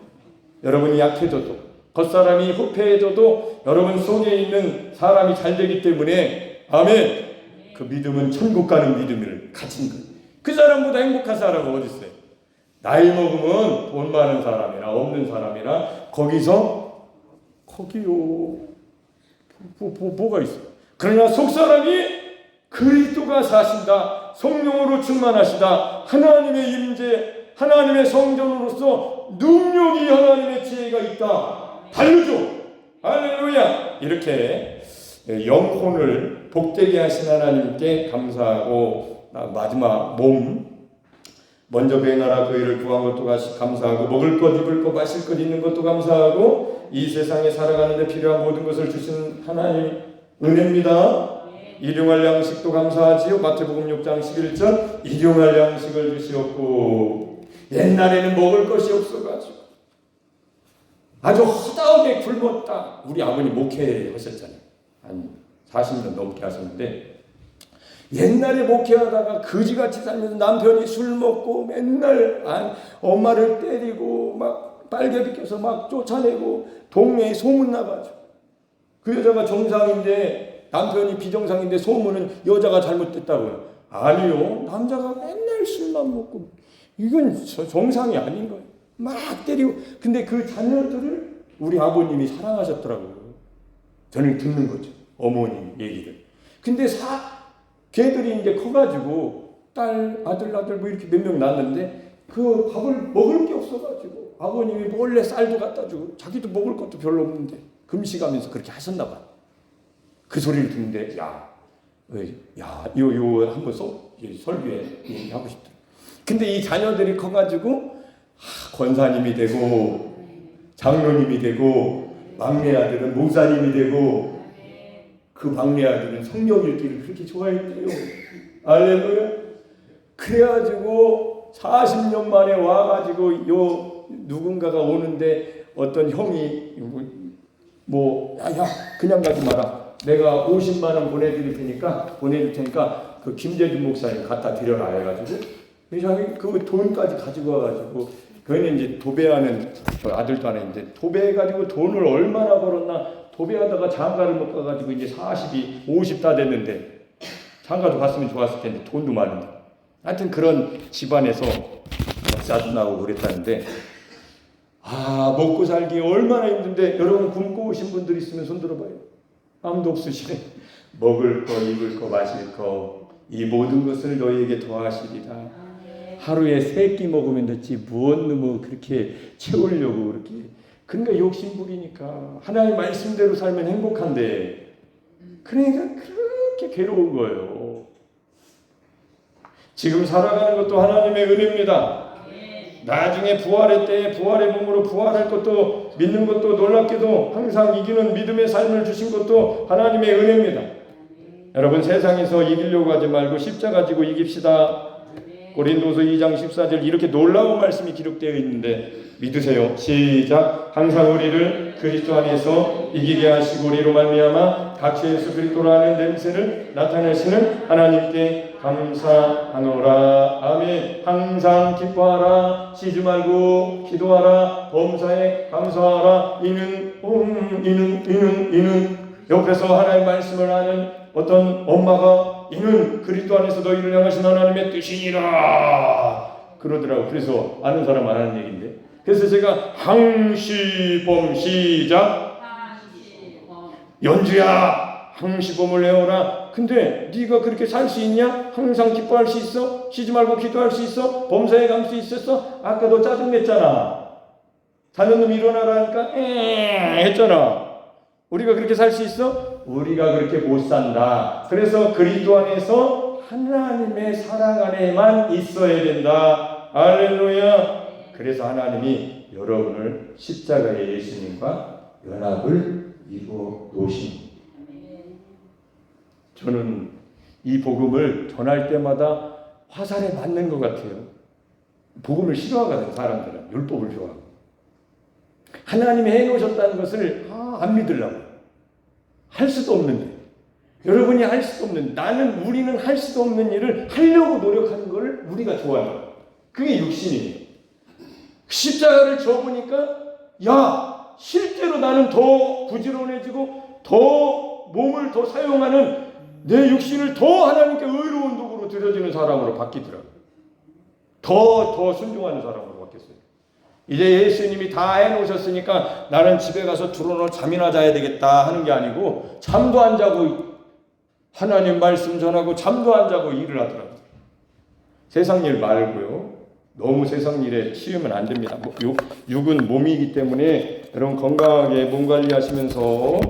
여러분이 약해져도 겉사람이 후패해져도 여러분 속에 있는 사람이 잘 되기 때문에 아멘. 그 믿음은 천국 가는 믿음을 가진 거예요. 그 사람보다 행복한 사람은 어디 있어요? 나이 먹으면 돈 많은 사람이나 없는 사람이나 거기요 뭐가 있어요? 그러나 속 사람이 그리스도가 사신다. 성령으로 충만하시다. 하나님의 임재, 하나님의 성전으로서 능력이 하나님의 지혜가 있다. 달려줘. 할렐루야. 이렇게 영혼을 복되게 하신 하나님께 감사하고, 마지막 몸, 먼저 그의 나라 그 일을 구한 것도 감사하고, 먹을 것 입을 것 마실 것 있는 것도 감사하고, 이 세상에 살아가는데 필요한 모든 것을 주신 하나님 은혜입니다. 일용할 양식도 감사하지요. 마태복음 6장 11절 일용할 양식을 주시었고, 옛날에는 먹을 것이 없어가지고 아주 허다하게 굶었다. 우리 아버님 목회하셨잖아요. 한 40년 넘게 하셨는데, 옛날에 목회하다가 거지같이 살면서 남편이 술 먹고 맨날 엄마를 때리고 막 빨개 비껴서 막 쫓아내고 동네에 소문 나가지고, 그 여자가 정상인데 남편이 비정상인데 소문은 여자가 잘못됐다고요. 아니요, 남자가 맨날 술만 먹고 이건 정상이 아닌 거예요. 막 때리고. 근데 그 자녀들을 우리 아버님이 사랑하셨더라고요. 저는 듣는 거죠, 어머님 얘기를. 근데 걔들이 이제 커가지고 딸, 아들 뭐 이렇게 몇 명 낳았는데 그 밥을 먹을 게 없어가지고 아버님이 몰래 쌀도 갖다 주고, 자기도 먹을 것도 별로 없는데 금식하면서 그렇게 하셨나 봐. 그 소리를 듣는데 이거 한번 설교에 얘기하고 싶더라. 근데 이 자녀들이 커가지고 권사님이 되고 장로님이 되고, 막내 아들은 목사님이 되고, 그 막내 아들은 성경 읽기를 그렇게 좋아했대요. 할렐루야. 그래가지고 40년 만에 와가지고 누군가가 오는데 어떤 형이 야 그냥 가지 마라. 내가 50만 원 보내줄 테니까 그 김재준 목사님 갖다 드려라 해가지고 그 돈까지 가지고 와가지고, 그는 이제 도배하는 저 아들도 하나 이제 도배해가지고 돈을 얼마나 벌었나. 도배하다가 장가를 못 가가지고 이제 50 다 됐는데, 장가도 갔으면 좋았을 텐데 돈도 많은데, 하여튼 그런 집안에서 짜증나고 그랬다는데, 먹고 살기 얼마나 힘든데, 여러분 굶고 오신 분들 있으면 손 들어봐요. 아무도 없으시네. 먹을 거 입을 거 마실 거 이 모든 것을 너희에게 더하시리라. 하루에 3끼 먹으면 됐지 무엇 너무 그렇게 채우려고 그렇게. 그러니까 욕심 부리니까. 하나님 말씀대로 살면 행복한데, 그러니까 그렇게 괴로운 거예요. 지금 살아가는 것도 하나님의 은혜입니다. 나중에 부활의 때에 부활의 몸으로 부활할 것도, 믿는 것도, 놀랍게도 항상 이기는 믿음의 삶을 주신 것도 하나님의 은혜입니다. 여러분, 세상에서 이기려고 하지 말고 십자가 지고 이깁시다. 고린도서 2장 14절 이렇게 놀라운 말씀이 기록되어 있는데 믿으세요. 시작. 항상 우리를 그리스도 안에서 이기게 하시고 우리로 말미암아 같이 예수 그리스도라는 냄새를 나타내시는 하나님께 감사하노라. 아멘. 항상 기뻐하라. 쉬지 말고 기도하라. 범사에 감사하라. 이는 옆에서 하나님의 말씀을 하는 어떤 엄마가 이는 그리스도 안에서 너희를 향하신 하나님의 뜻이니라 그러더라고. 그래서 아는 사람 안 하는 얘기인데, 그래서 제가 항시범 시작. 연주야 항시범을 내어라. 근데 네가 그렇게 살 수 있냐? 항상 기뻐할 수 있어? 쉬지 말고 기도할 수 있어? 범사에 갈 수 있었어? 아까 너 짜증냈잖아. 자녀놈 일어나라니까 했잖아. 우리가 그렇게 살 수 있어? 우리가 그렇게 못 산다. 그래서 그리스도 안에서 하나님의 사랑 안에만 있어야 된다. 할렐루야. 그래서 하나님이 여러분을 십자가의 예수님과 연합을 이루어 놓으십니다. 저는 이 복음을 전할 때마다 화살에 맞는 것 같아요. 복음을 싫어하거든요. 사람들은 율법을 좋아하고. 하나님이 해놓으셨다는 것을 안 믿으려고. 할 수도 없는데, 여러분이 할 수도 없는, 우리는 할 수도 없는 일을 하려고 노력하는 걸 우리가 좋아해요. 그게 육신이에요. 십자가를 져보니까 실제로 나는 더 부지런해지고 더 몸을 더 사용하는, 내 육신을 더 하나님께 의로운 도구로 드려지는 사람으로 바뀌더라고요. 더 순종하는 사람으로 바뀌었어요. 이제 예수님이 다 해놓으셨으니까 나는 집에 가서 들어놓을 잠이나 자야 되겠다 하는 게 아니고, 잠도 안 자고 하나님 말씀 전하고 잠도 안 자고 일을 하더라고요. 세상 일 말고요. 너무 세상 일에 치우면 안 됩니다. 육은 몸이기 때문에 여러분 건강하게 몸 관리하시면서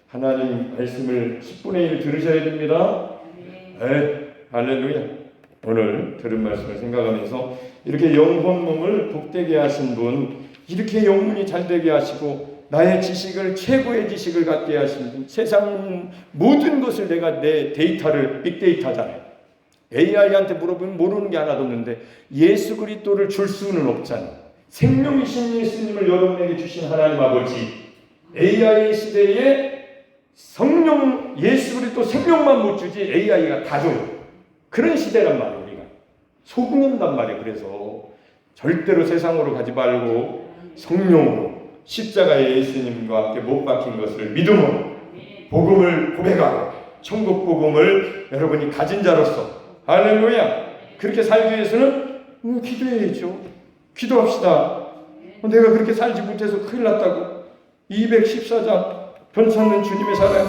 하나님 말씀을 10분의 1 들으셔야 됩니다. 네, 할렐루야. 오늘 들은 말씀을 생각하면서 이렇게 영혼 몸을 복되게 하신 분, 이렇게 영혼이 잘되게 하시고 나의 지식을 최고의 지식을 갖게 하신 분, 세상 모든 것을 내가 내 데이터를 빅데이터잖아요. AI한테 물어보면 모르는 게 하나도 없는데 예수 그리스도를 줄 수는 없잖아요. 생명이신 예수님을 여러분에게 주신 하나님 아버지, AI 시대에 성령 예수 그리스도 생명만 못 주지 AI가 다 줘요. 그런 시대란 말이에요. 우리가 속는단 말이에요. 그래서 절대로 세상으로 가지 말고 성령으로 십자가의 예수님과 함께 못 박힌 것을 믿음으로 복음을 고백하고 천국 복음을 여러분이 가진 자로서 할렐루야 그렇게 살기 위해서는 기도해야죠. 기도합시다. 내가 그렇게 살지 못해서 큰일 났다고 214장 변찮는 주님의 사랑